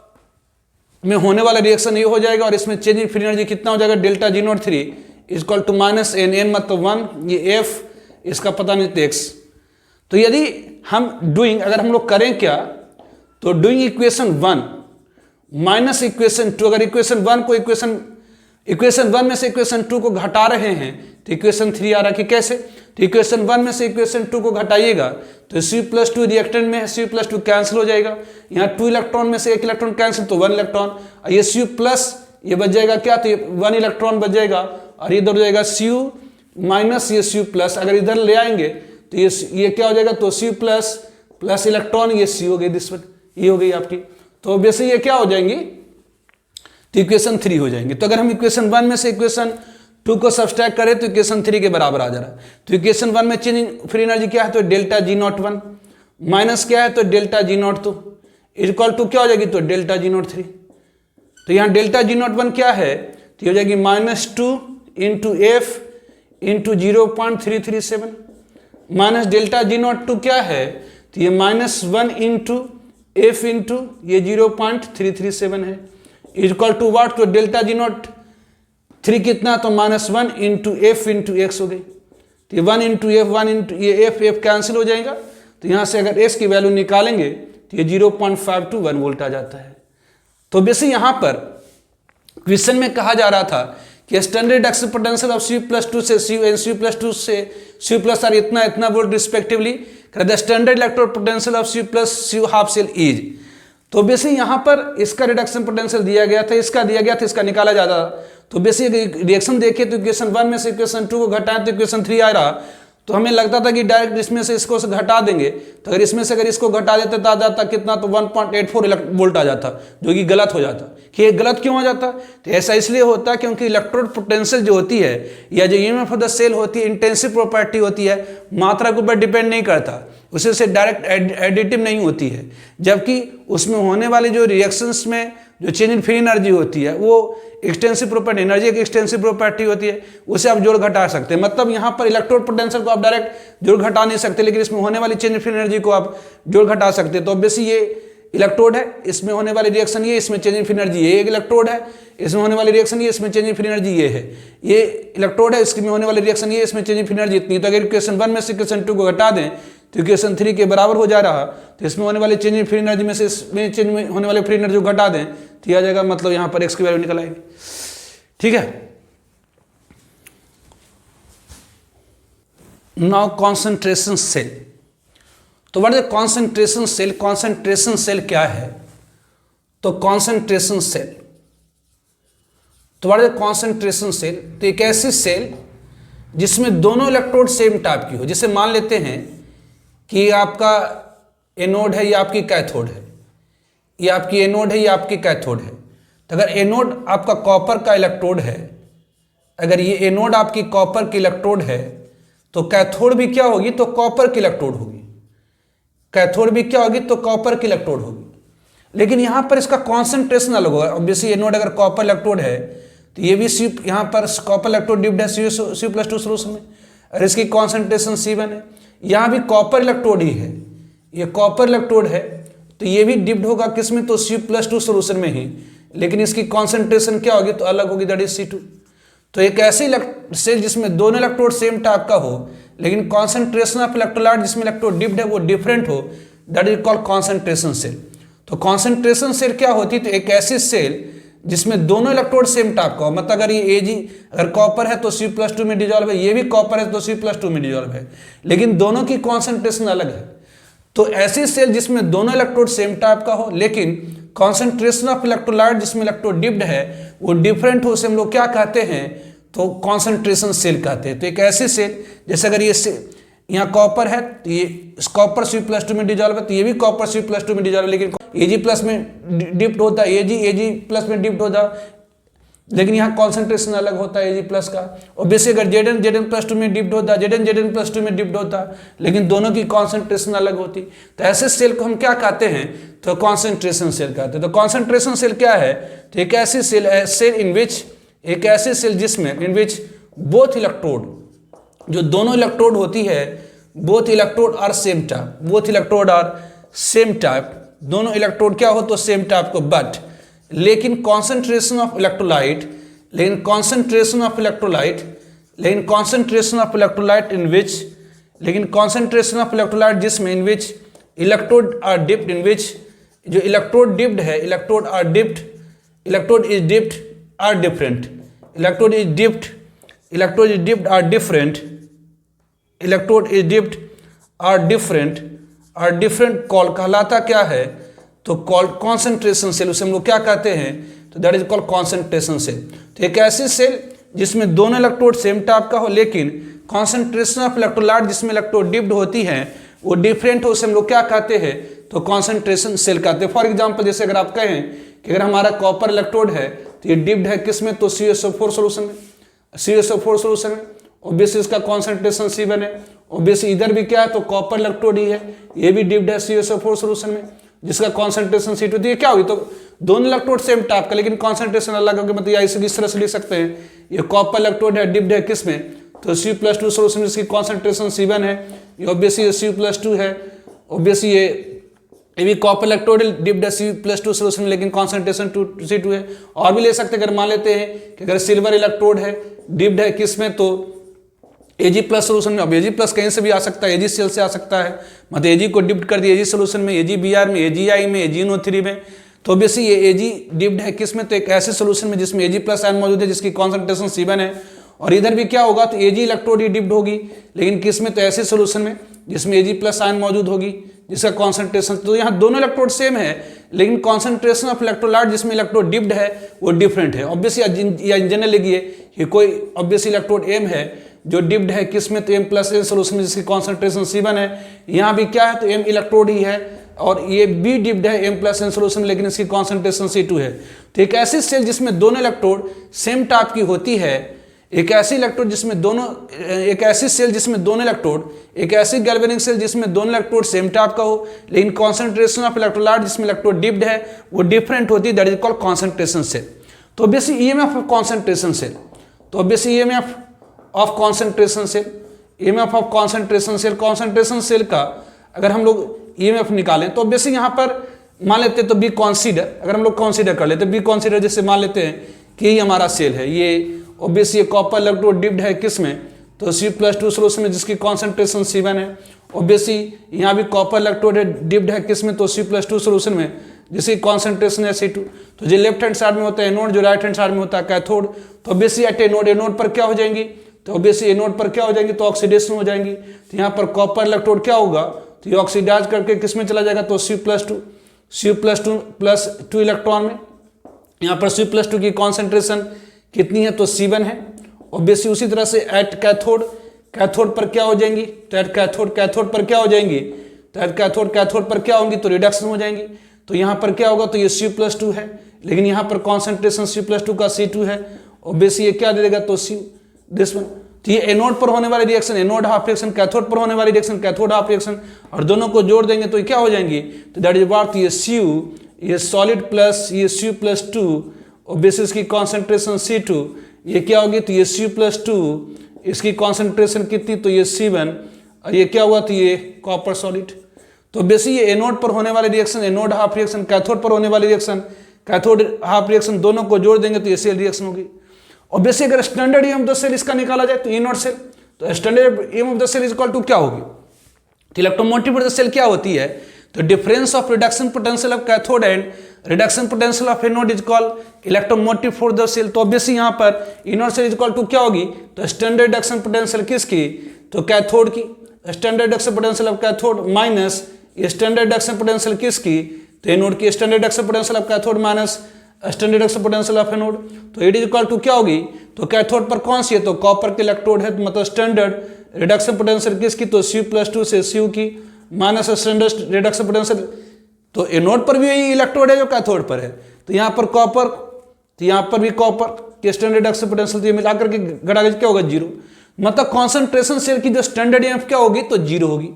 में होने वाला रिएक्शन ये हो जाएगा और इसमें चेंज इन फ्री एनर्जी कितना हो जाएगा, delta G03 equal to -N मतलब 1, ये F, इसका पता नहीं तो x। तो यदि हम अगर हम लोग करें क्या, तो डूइंग इक्वेशन 1 माइनस इक्वेशन 2, अगर इक्वेशन 1 को इक्वेशन 1 में से इक्वेशन 2 को घटा रहे हैं तो इक्वेशन 3 आ रहा है कि कैसे, तो इक्वेशन 1 में से इक्वेशन 2 को घटाइएगा तो Cu+2 रिएक्टेंट में है, Cu+2 कैंसिल हो जाएगा, यहाँ 2 इलेक्ट्रॉन में से 1 इलेक्ट्रॉन कैंसिल तो 1 इलेक्ट्रॉन, ये Cu+ ये बच जाएगा क्या, तो ये 1 इलेक्ट्रॉन बच जाएगा और इधर हो जाएगा Cu माइनस ये Cu+, अगर इधर ले आएंगे तो ये क्या हो जाएगा, तो Cu+ इलेक्ट्रॉन ये C हो गई, ये हो गई आपकी। तो वैसे ये क्या हो जाएंगी, तो इक्वेशन 3 हो जाएंगे। तो अगर हम इक्वेशन 1 में से इक्वेशन 2 को सब्सट्रैक्ट करें तो इक्वेशन 3 के बराबर आ जा रहा है। तो इक्वेशन 1 में चेंज इन फ्री एनर्जी क्या है, तो डेल्टा G01 माइनस क्या है, तो डेल्टा G02 इक्वल टू क्या हो जाएगी, तो डेल्टा G03। तो यहाँ डेल्टा G01 क्या है, तो हो जाएगी -2 × F × 0.337, minus delta G naught to क्या है, तो ये -1 इंटू एफ इंटू ये 0.337 है, इक्वल टू वाट, तो डेल्टा जी नॉट 3 कितना, तो -1 इंटू एफ इंटू एक्स हो गई, तो ये 1 इंटू एफ, 1 इंटू ये एफ कैंसिल हो जाएगा, तो यहाँ से अगर एक्स की वैल्यू निकालेंगे तो ये 0.521 वोल्ट आ जाता है। तो बेसिक यहाँ पर क्वेश्चन में कहा जा रहा था कि standard reduction potential of Cu+2 से Cu+2 से Cu+ आर इतना volt respectively, the standard electrode potential of Cu+ half cell is. तो बेसिक यहाँ पर इसका रिडक्शन पोटेंशियल दिया गया था, इसका दिया गया था, इसका निकाला जाता। तो बेसिक रिएक्शन देखे तो इक्वेशन 1 में से इक्वेशन 2 को घटाएं तो इक्वेशन 3 आ रहा, तो हमें लगता था कि डायरेक्ट इसमें से इसको घटा देंगे, तो अगर इसमें से अगर इसको घटा देते तो आ जाता कितना, तो 1.84 वोल्ट आ जाता, जो कि गलत हो जाता। कि ये गलत क्यों हो जाता, तो ऐसा इसलिए होता है क्योंकि इलेक्ट्रोड पोटेंशियल जो होती है या जो ईएमएफ ऑफ द सेल होती है, इंटेंसिव प्रॉपर्टी होती है, मात्रा के ऊपर डिपेंड नहीं करता, उसी से डायरेक्ट एडिटिव नहीं होती है, जबकि उसमें होने वाली जो रिएक्शंस में जो चेंज इन फ्री एनर्जी होती है वो एक्सटेंसिव प्रॉपर्टी, एनर्जी की एक्सटेंसिव प्रॉपर्टी होती है, उसे आप जोड़ घटा सकते हैं। मतलब यहाँ पर इलेक्ट्रोड पोटेंशियल को आप डायरेक्ट जोड़ घटा नहीं सकते, लेकिन इसमें होने वाली चेंज इन फ्री एनर्जी को आप जोड़ घटा सकते हैं। तो ऑब्वियसली ये इलेक्ट्रोड है, इसमें होने वाली रिएक्शन ये, इसमें चेंज इन फ्री एनर्जी, ये एक इलेक्ट्रोड है, इसमें होने वाली रिएक्शन ये, इसमें चेंज इन फ्री एनर्जी ये है, ये इलेक्ट्रोड है, इसमें होने वाली रिएक्शन ये, इसमें चेंज इन फ्री एनर्जी इतनी। तो अगर इक्वेशन 1 में से इक्वेशन 2 को घटा दें तो इक्वेशन 3 के बराबर हो जा रहा, तो इसमें होने वाली चेंज इन फ्री एनर्जी में से इसमें चेंज होने वाले फ्री एनर्जी को घटा दें तो यह आ जाएगा, मतलब यहाँ पर एक्स की वैल्यू निकल आएगी। ठीक है, नाउ कॉन्सेंट्रेशन सेल। तो what is concentration cell? Concentration cell क्या है? तो कॉन्सेंट्रेशन सेल, तो व्हाट इज कॉन्सेंट्रेशन सेल? तो एक ऐसी सेल जिसमें दोनों इलेक्ट्रोड सेम टाइप की हो। जैसे मान लेते हैं कि आपका एनोड है या आपकी कैथोड है, ये आपकी एनोड है या आपकी कैथोड है। तो अगर एनोड आपका कॉपर का इलेक्ट्रोड है, अगर ये एनोड आपकी कॉपर की इलेक्ट्रोड है, तो कैथोड भी क्या होगी? तो कॉपर की इलेक्ट्रोड होगी। कैथोड भी क्या होगी? तो कॉपर की इलेक्ट्रोड होगी। लेकिन यहां पर इसका कॉन्सेंट्रेशन अलग होगा। ऑब्वियसली एनोड अगर कॉपर इलेक्ट्रोड है तो ये भी सी, यहाँ पर कॉपर इलेक्ट्रोड डिप्ड है Cu+2 सोल्यूशन में, और इसकी कॉन्सेंट्रेशन C1 है। यहाँ भी कॉपर इलेक्ट्रोड ही है, ये कॉपर इलेक्ट्रोड है, तो ये भी डिप्ड होगा किसमें? तो Cu+2 सोल्यूशन में ही, लेकिन इसकी कॉन्सेंट्रेशन क्या होगी? तो अलग होगी, दैट इज C2। तो एक ऐसी सेल जिसमें दोनों इलेक्ट्रोड सेम टाइप का हो, लेकिन कॉन्सेंट्रेशन ऑफ इलेक्ट्रोलाइट जिसमें इलेक्ट्रोड डिप्ड है वो डिफरेंट हो, that is called concentration cell. तो कॉन्सेंट्रेशन सेल क्या होती है? तो एक ऐसी सेल जिसमें दोनों इलेक्ट्रोड सेम टाइप का हो। मतलब अगर ये Ag अगर कॉपर है तो Cu+2 में डिजॉल्व है, ये भी कॉपर है तो Cu+2 में डिजॉल्व है, लेकिन दोनों की कॉन्सेंट्रेशन अलग है। तो ऐसी सेल जिसमें दोनों इलेक्ट्रोड सेम टाइप का हो, लेकिन कॉन्सेंट्रेशन ऑफ इलेक्ट्रोलाइट जिसमें इलेक्ट्रोड डिप्ड है वो डिफरेंट हो, उसे हम लोग क्या कहते हैं? तो कॉन्सेंट्रेशन सेल कहते हैं। तो एक ऐसी सेल, जैसे अगर ये यहाँ कॉपर है तो ये कॉपर Cu+2 में डिजॉल्व है, तो ये भी कॉपर Cu+2 में डिजॉल्व है, लेकिन Ag+ में डिप्ट होता है, Ag+ में डिप्ट होता है, लेकिन यहाँ कॉन्सेंट्रेशन अलग होता है Ag+ का। और बेसिक अगर Zn+2 में डिप्ट होता है, Zn+2 में डिप्ट होता है, लेकिन दोनों की कॉन्सेंट्रेशन अलग होती। तो ऐसे सेल को हम क्या कहते हैं? तो कॉन्सेंट्रेशन सेल कहते हैं। तो कॉन्सेंट्रेशन सेल क्या है? तो एक ऐसी सेल है, सेल इन विच, एक ऐसी सेल जिसमें इन विच बोथ इलेक्ट्रोड, जो दोनों इलेक्ट्रोड होती है, both electrode are same type, both electrode are same type, दोनों इलेक्ट्रोड क्या हो? तो सेम टाइप को, बट लेकिन कॉन्सेंट्रेशन ऑफ इलेक्ट्रोलाइट, लेकिन कॉन्सेंट्रेशन ऑफ इलेक्ट्रोलाइट, लेकिन concentration of electrolyte in which, लेकिन कॉन्सेंट्रेशन ऑफ इलेक्ट्रोलाइट जिसमें in which electrode are dipped, in which जो इलेक्ट्रोड डिप्ड है, electrode are dipped, electrode is dipped are different, electrode is dipped, electrode is dipped are different, electrode is dipped are different call कहलाता क्या है? तो कॉल्ड कॉन्सेंट्रेशन सेल, उसे हम लोग क्या कहते हैं? तो that is called concentration cell. तो एक ऐसी सेल जिसमें दोनों इलेक्ट्रोड सेम टाइप का हो, लेकिन कॉन्सेंट्रेशन ऑफ इलेक्ट्रोलाइट जिसमें इलेक्ट्रोड डिप्ड होती है वो डिफरेंट हो, उसे हम लोग क्या कहते हैं? तो कॉन्सेंट्रेशन सेल कहते हैं। फॉर एग्जाम्पल, जैसे अगर आप कहें कि अगर हमारा कॉपर इलेक्ट्रोड है तो ये डिप्ड है किसमें? तो CuSO4 सोल्यूशन में, CuSO4 सोल्यूशन में। ऑब्वियसली इसका कॉन्सेंट्रेशन C1 है। ऑब्वियसली इधर भी क्या है? तो कॉपर इलेक्ट्रोड ही है, ये भी डिप्ड है CuSO4 सोल्यूशन में, जिसका कॉन्सेंट्रेशन C2। तो ये क्या होगी? तो दोनों इलेक्ट्रोड सेम टाइप का, लेकिन कॉन्सेंट्रेशन अलग होगी। मतलब इस तरह से लिख सकते हैं, ये कॉपर इलेक्ट्रोड है, डिप्ड है किसमें? तो Cu+2 सोल्यूशन जिसकी कॉन्सेंट्रेशन C1 है, ये ऑब्वियसली Cu+2 है। ऑब्वियसली ये भी कॉपर इलेक्ट्रोड डिप्ड है Cu+2 सोल्यूशन में, लेकिन कॉन्सेंट्रेशन C2 है। और भी ले सकते हैं, अगर मान लेते हैं कि अगर सिल्वर इलेक्ट्रोड है डिप्ड है किसमें, तो Ag+ सोल्यूशन में। अब Ag+ कहीं से भी आ सकता है, Ag सेल से आ सकता है, मतलब Ag को डिप्ड कर दिया Ag सोल्यूशन में, AgBr में, AgI में, AgNO3 में। तो ऑब्वियसली ये Ag डिप्ड है किसमें, तो एक ऐसे सोल्यूशन में जिसमें Ag+ आयन मौजूद है जिसकी कॉन्सेंट्रेशन C1 है। और इधर भी क्या होगा, तो Ag इलेक्ट्रोड ही डिप्ड होगी, लेकिन किसमें, तो ऐसे सोल्यूशन में जिसमें Ag+ आयन मौजूद होगी जिसका कॉन्सेंट्रेशन, तो यहाँ दोनों इलेक्ट्रोड सेम है, लेकिन कॉन्सेंट्रेशन ऑफ इलेक्ट्रोलाइट जिसमें इलेक्ट्रोड डिप्ड है वो डिफरेंट है। ऑब्वियसली या इंजन लिखिए कि कोई ऑब्वियसली इलेक्ट्रोड M है जो डिप्ड है किसमें, तो M+N सोल्यूशन में जिसकी कॉन्सेंट्रेशन C1 है। यहाँ भी क्या है, तो M इलेक्ट्रोड ही है, और ये B डिप्ड है M+N सोल्यूशन में, लेकिन इसकी कॉन्सेंट्रेशन C2 है। तो एक ऐसी सेल जिसमें दोनों इलेक्ट्रोड सेम टाइप की होती है, एक ऐसी इलेक्ट्रोड जिसमें दोनों, एक ऐसी सेल जिसमें दोनों इलेक्ट्रोड, एक ऐसी गैल्वेनिक सेल जिसमें दोनों इलेक्ट्रोड सेम टाइप का हो, लेकिन कॉन्सेंट्रेशन ऑफ इलेक्ट्रोलाइट जिसमें इलेक्ट्रोड डिप्ड है वो डिफरेंट होती है, that is called concentration cell. तो obviously EMF of concentration cell, तो obviously EMF of concentration cell, EMF of concentration cell, concentration cell का अगर हम लोग ईएमएफ निकालें तो ऑब्वियसली यहाँ पर मान लेते हैं, तो बी कॉन्सीडर, अगर हम लोग कॉन्सीडर कर लेते हैं, बी कॉन्सीडर जैसे मान लेते हैं कि ये हमारा सेल है, ये ऑब्वियसली ये कॉपर इलेक्ट्रोड डिप्ड है किसमें, तो Cu+2 सोल्यूशन में जिसकी कॉन्सेंट्रेशन C1 है। ऑब्वियसली यहाँ भी कॉपर इलेक्ट्रोड डिप्ड है किसमें, तो Cu+2 सोल्यूशन में जिसकी कॉन्सेंट्रेशन है C2। तो जो लेफ्ट हैंड साइड में होता है एनोड, जो राइट हैंड साइड में होता है कैथोड। तो ऑब्वियसली एट एनोड पर क्या हो जाएंगी, तो ऑब्वियसली एनोड पर क्या हो जाएंगी, तो ऑक्सीडेशन हो जाएंगी। तो यहाँ पर कॉपर इलेक्ट्रोड क्या होगा, तो ये ऑक्सीडाइज करके किसमें चला जाएगा, तो Cu+2 इलेक्ट्रॉन में। यहाँ पर Cu+2 की कॉन्सेंट्रेशन कितनी है, तो C1 है। ऑब्वियसली उसी तरह से एट कैथोड पर क्या हो जाएंगी, तो एट कैथोड पर क्या हो जाएंगी, तो एट कैथोड पर क्या होंगी, तो रिडक्शन हो जाएंगी। तो यहाँ पर क्या होगा, तो ये Cu+2 है, लेकिन यहाँ पर कॉन्सेंट्रेशन Cu+2 का C2 है। ऑब्वियसली ये क्या दे देगा, तो दिस वन। तो ये एनोड पर होने वाली reaction anode half reaction, cathode पर होने वाली रिएक्शन कैथोड हाफ रिएक्शन, और दोनों को जोड़ देंगे तो ये क्या हो जाएंगी, तो दैट इज व्हाट, ये ये सॉलिड प्लस ये Cu+2, ऑब्वियसली इसकी कॉन्सेंट्रेशन C2, ये क्या होगी, तो ये Cu+2 इसकी कॉन्सेंट्रेशन कितनी, तो ये C1, और ये क्या हुआ, तो ये कॉपर सॉलिड। तो ऑब्वियसली ये एनोड पर होने वाली reaction anode half reaction, cathode पर होने वाली रिएक्शन कैथोड हाफ रिएक्शन, दोनों को जोड़ देंगे तो ये सेल रिएक्शन होगी। ऑब्वियसली अगर standard EM of the cell इसका निकाला जाए तो ई नॉट सेल, तो standard EM of the cell is equal to क्या होगी, तो इलेक्ट्रोमोटिव द सेल क्या होती है, तो difference of reduction potential of cathode and reduction potential of anode is called electromotive for the cell. तो ऑब्वियसली यहाँ पर E not cell is equal to क्या होगी, तो स्टैंडर्ड रिडक्शन पोटेंशियल किसकी, तो कैथोड की, standard reduction potential of cathode minus standard reduction potential किसकी, तो एनोड की, standard reduction potential of cathode minus standard reduction potential of anode. तो इट इज इक्वल टू क्या होगी, तो कैथोड पर कौन सी है, तो कॉपर के इलेक्ट्रोड है, तो मतलब स्टैंडर्ड रिडक्शन पोटेंशियल किसकी, तो Cu+2 से Cu की माइनस स्टैंडर्ड रिडक्शन पोटेंशियल, तो एनोड पर भी यही इलेक्ट्रोड है जो कैथोड पर है, तो यहाँ पर कॉपर, तो यहाँ पर भी कॉपर के स्टैंडर्ड रिडक्शन पोटेंशियल, तो ये मिलाकर के गड़ा क्या होगा, जीरो। मतलब कॉन्सेंट्रेशन सेल की जो स्टैंडर्ड ईएमएफ क्या होगी, तो जीरो होगी।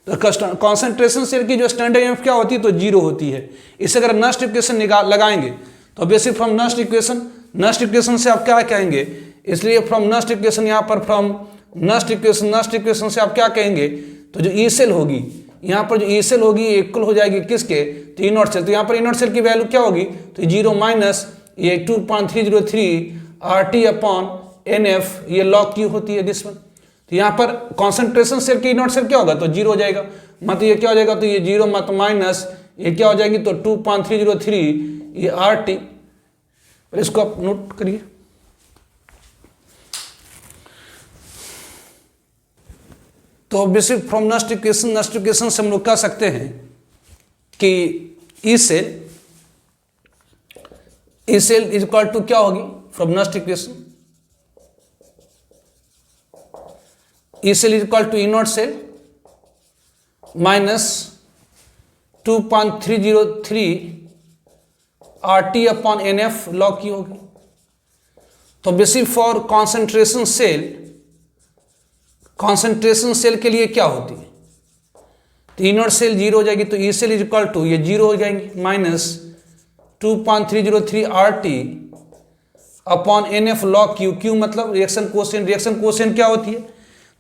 तो कॉन्सेंट्रेशन सेल की जो स्टैंडर्ड ईएमएफ क्या होती है, तो जीरो होती है। इसे अगर नस्ट इक्वेशन लगाएंगे तो बेसिक फ्रॉम नस्ट इक्वेशन से आप क्या कहेंगे, इसलिए फ्रॉम नस्ट इक्वेशन, यहाँ पर फ्रॉम नस्ट इक्वेशन से आप क्या कहेंगे, तो जो ई सेल होगी, यहाँ पर जो ई सेल होगी इक्वल हो जाएगी किसके, तो ई नॉट सेल। तो यहाँ पर ई नॉट सेल की वैल्यू क्या होगी, तो 0 माइनस ये 2.303 RT/NF, ये लॉग की होती है दिस वन। तो यहाँ पर कॉन्सेंट्रेशन सेल की ई नॉट सेल क्या होगा, तो 0 हो जाएगा, मतलब ये क्या हो जाएगा, तो ये 0 मत माइनस ये क्या हो जाएगी, तो 2.303 ये RT, इसको आप नोट करिए। तो ऑब्वियसली फ्रॉम नस्ट इक्वेशन से हम लोग कह सकते हैं कि E cell is equal to क्या होगी, from Nernst equation E cell is equal to E not cell minus 2.303 RT/NF log की होगी। तो बेसिक फॉर कॉन्सेंट्रेशन सेल के लिए क्या होती है, तो ई नॉट सेल 0 हो जाएगी, तो E cell is equal to ये 0 हो जाएंगे minus 2.303 upon NF log Q, Q मतलब रिएक्शन कोशिएंट, रिएक्शन कोशिएंट क्या होती है,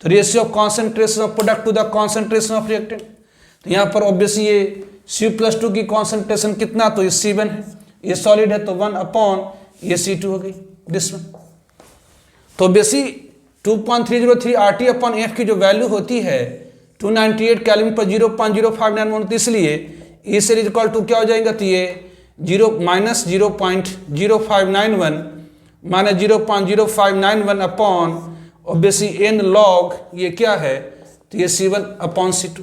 तो ratio of concentration of product to the concentration of reactant. तो यहाँ पर ऑब्वियसली ये C+2 की कॉन्सेंट्रेशन कितना, तो ये C1 है, ये सॉलिड है तो 1 अपॉन ये C2 हो गई दिस वन। तो ऑब्वियसली 2.303 RT अपॉन F की जो वैल्यू होती है 298 केल्विन पर 0.059 होती है, इसलिए E सेल इक्वल टू क्या हो जाएगा, तो ये minus 0.0591 minus 0.0591 upon obviously n log ये क्या है, तो ये C1 अपॉन C2।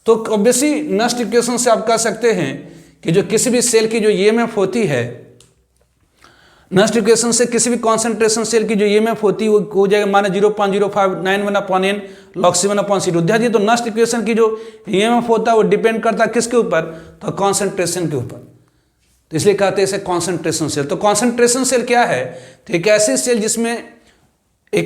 तो ऑब्वियसली नेक्स्ट इक्वेशन से आप कह सकते हैं कि जो किसी भी सेल की जो EMF होती है, नेक्स्ट इक्वेशन से किसी भी कॉन्सेंट्रेशन सेल की जो EMF होती है वो हो जाएगा minus 0.0591 upon n log C1 upon C2। ध्यान दीजिए, तो नेक्स्ट इक्वेशन की जो EMF होता है वो डिपेंड करता है किसके ऊपर, तो कॉन्सेंट्रेशन के ऊपर, तो इसलिए कहते हैं इसे कॉन्सेंट्रेशन सेल। तो कॉन्सेंट्रेशन सेल क्या है, तो एक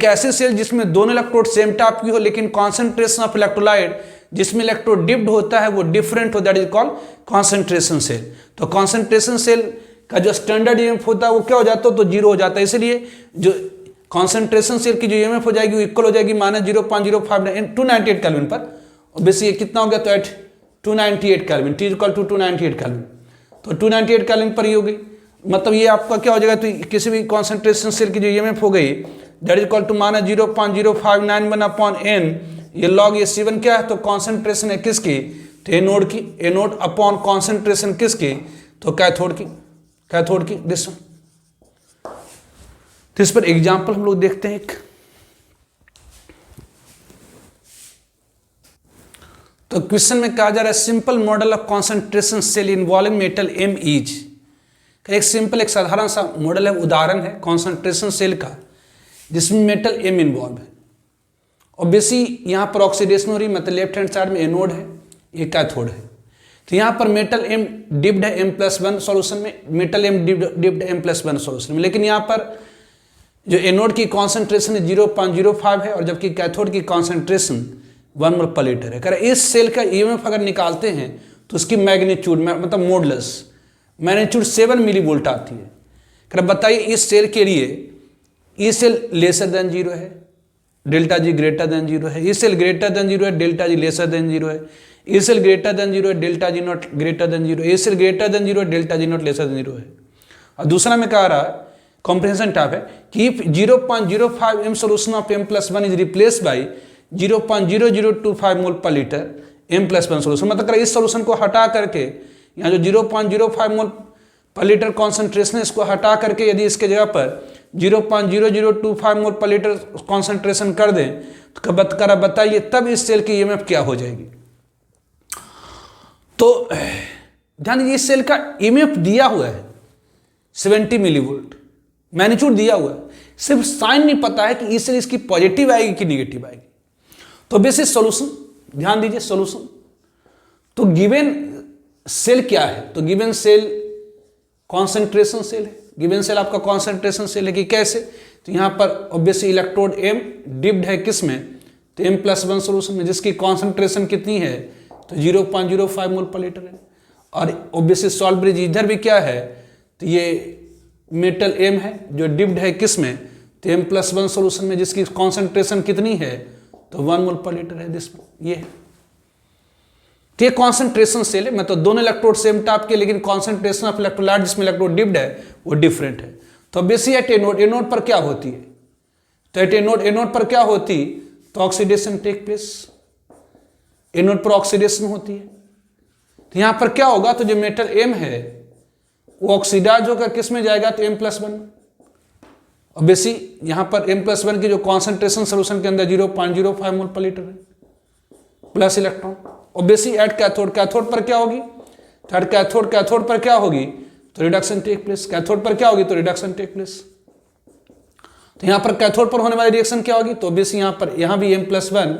ऐसी सेल जिसमें दोनों इलेक्ट्रोड सेम टाइप की हो, लेकिन कॉन्सेंट्रेशन ऑफ इलेक्ट्रोलाइट जिसमें इलेक्ट्रोड डिप्ड होता है वो डिफरेंट हो, that is called concentration cell. तो कॉन्सेंट्रेशन सेल का जो स्टैंडर्ड EMF होता है वो क्या हो जाता है, तो जीरो हो जाता है, इसलिए जो कॉन्सेंट्रेशन सेल की जो EMF हो जाएगी वो इक्वल हो जाएगी माइनस 0.059 केल्विन पर। ऑब्वियसली ये कितना हो गया, तो at 298 kelvin, T equal to 298 kelvin, तो 298 केल्विन पर ही हो गई। मतलब ये आपका क्या हो जाएगा, तो किसी भी कॉन्सेंट्रेशन सेल की जो EMF हो गई that is equal to minus 0.0591 upon n, ये लॉग ये C1 क्या है, तो कॉन्सेंट्रेशन है किसकी, तो एनोड की, एनोड अपॉन कॉन्सेंट्रेशन किसकी, तो कैथोड की, कैथोड की दिस वन। तो इस पर एग्जांपल हम लोग देखते हैं एक। तो क्वेश्चन में कहा जा रहा है simple model of concentration cell involving metal M is. एक सिंपल एक साधारण सा मॉडल है, उदाहरण है कॉन्सेंट्रेशन सेल का जिसमें मेटल M इन्वॉल्व है। ऑब्वियसली यहाँ पर ऑक्सीडेशन हो रही, मतलब लेफ्ट हैंड साइड में एनोड है, ये कैथोड है। तो यहाँ पर मेटल M डिप्ड है M+1 सॉल्यूशन में, मेटल M डिप्ड है M+1 सॉल्यूशन में, लेकिन यहाँ पर जो एनोड की कॉन्सेंट्रेशन 0.05 है और जबकि कैथोड की कॉन्सेंट्रेशन 1 मोल पर लीटर है। कह इस सेल का EMF अगर निकालते हैं तो उसकी मैग्नीट्यूड मतलब मोडलस मैग्नीट्यूड 7 मिली वोल्ट आती है। कह बताइए इस सेल के लिए ई सेल लेसर देन 0 है, डेल्टा जी ग्रेटर देन 0 है, ई सेल ग्रेटर देन 0 है, डेल्टा जी लेसर देन 0 है, ई सेल ग्रेटर देन 0 है, delta G naught greater than 0, E cell greater than 0 है, delta G naught lesser than 0 है। और दूसरा में कह रहा है कॉम्प्रिहेंशन टाइप है कि if 0.05 m solution of M+1 is replace by 0.0025 mole per litre M+1 solution, मतलब इस सॉल्यूशन को हटा करके यहाँ जो 0.05 मोल पर लीटर कॉन्सेंट्रेशन है इसको हटा करके यदि इसके जगह पर 0.0025 मोल पर लीटर कॉन्सेंट्रेशन कर दें तो बताइए तब इस सेल की EMF क्या हो जाएगी। तो ध्यान दीजिए इस सेल का EMF दिया हुआ है 70 मिलीवोल्ट, मैग्नीट्यूड दिया हुआ है, सिर्फ साइन नहीं पता है कि इस सेल इसकी पॉजिटिव आएगी कि निगेटिव आएगी। तो बेसिक सॉल्यूशन, ध्यान दीजिए सॉल्यूशन, तो गिवन सेल क्या है, तो गिवन सेल कॉन्सेंट्रेशन सेल है, गिवन सेल आपका कॉन्सेंट्रेशन सेल है कि कैसे, तो यहाँ पर ऑब्वियसली इलेक्ट्रोड M डिप्ड है किस में, तो M+1 सॉल्यूशन में जिसकी कॉन्सेंट्रेशन कितनी है, तो 0.05 मोल पर लीटर है। और ऑब्वियसली सॉल्ट ब्रिज इधर भी क्या है, तो ये मेटल M है जो डिप्ड है किस में, तो M+1 सॉल्यूशन में जिसकी कॉन्सेंट्रेशन कितनी है, तो 1 मोल पर लीटर है दिस में, ये है। तो ये कॉन्सेंट्रेशन सेल है, मतलब दोनों इलेक्ट्रोड सेम टाइप के, लेकिन कॉन्सेंट्रेशन ऑफ इलेक्ट्रोलाइट जिसमें इलेक्ट्रोड डिप्ड है वो डिफरेंट है। तो बेसिक एट एनोड पर क्या होती है, तो एट एनोड पर क्या होती, तो ऑक्सीडेशन टेक प्लेस, एनोड पर ऑक्सीडेशन होती है। तो यहां पर क्या होगा, तो जो मेटल M है वो ऑक्सीडाइज होकर किस में जाएगा, तो M+1। और बेसिक यहां पर M+1 की जो कॉन्सेंट्रेशन सोल्यूशन के अंदर 0.05 मोल पर लीटर है प्लस इलेक्ट्रॉन। और बेसिक एट कैथोड, कैथोड पर क्या होगी, तो एट कैथोड पर क्या होगी, तो रिडक्शन टेक प्लेस, कैथोड पर क्या होगी, तो रिडक्शन टेक प्लेस। तो यहां पर कैथोड पर होने वाली रिएक्शन क्या होगी, तो ऑब्वियसली यहां भी M+1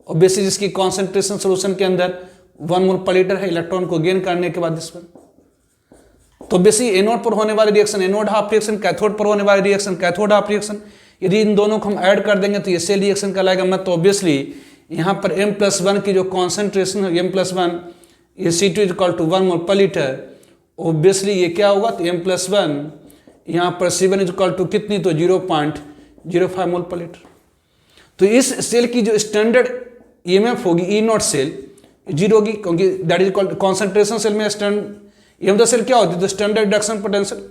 ऑब्वियसली जिसकी कॉन्सेंट्रेशन सोल्यूशन के अंदर 1 मोल पर लीटर है, इलेक्ट्रॉन को गेन करने के बाद इस पर, तो ऑब्वियसली एनोड पर होने वाली reaction anode half reaction, cathode पर होने वाली रिएक्शन कैथोड हाफ रिएक्शन। यदि इन दोनों को हम ऐड कर देंगे तो ये सेल रिएक्शन कहलाएगा। मत तो ऑब्वियसली यहाँ पर M+1 की जो कॉन्सेंट्रेशन है M+1 ये C2 = 1 मोल पर लीटर, ऑब्वियसली ये क्या होगा, तो M+1 यहाँ पर C1 इज इक्वल टू कितनी, तो 0.05 मोल पर लीटर। तो इस सेल की जो स्टैंडर्ड ईएमएफ होगी ई नॉट सेल 0 होगी, क्योंकि that is equal concentration cell में ईएम द सेल क्या होती है, तो standard reduction potential.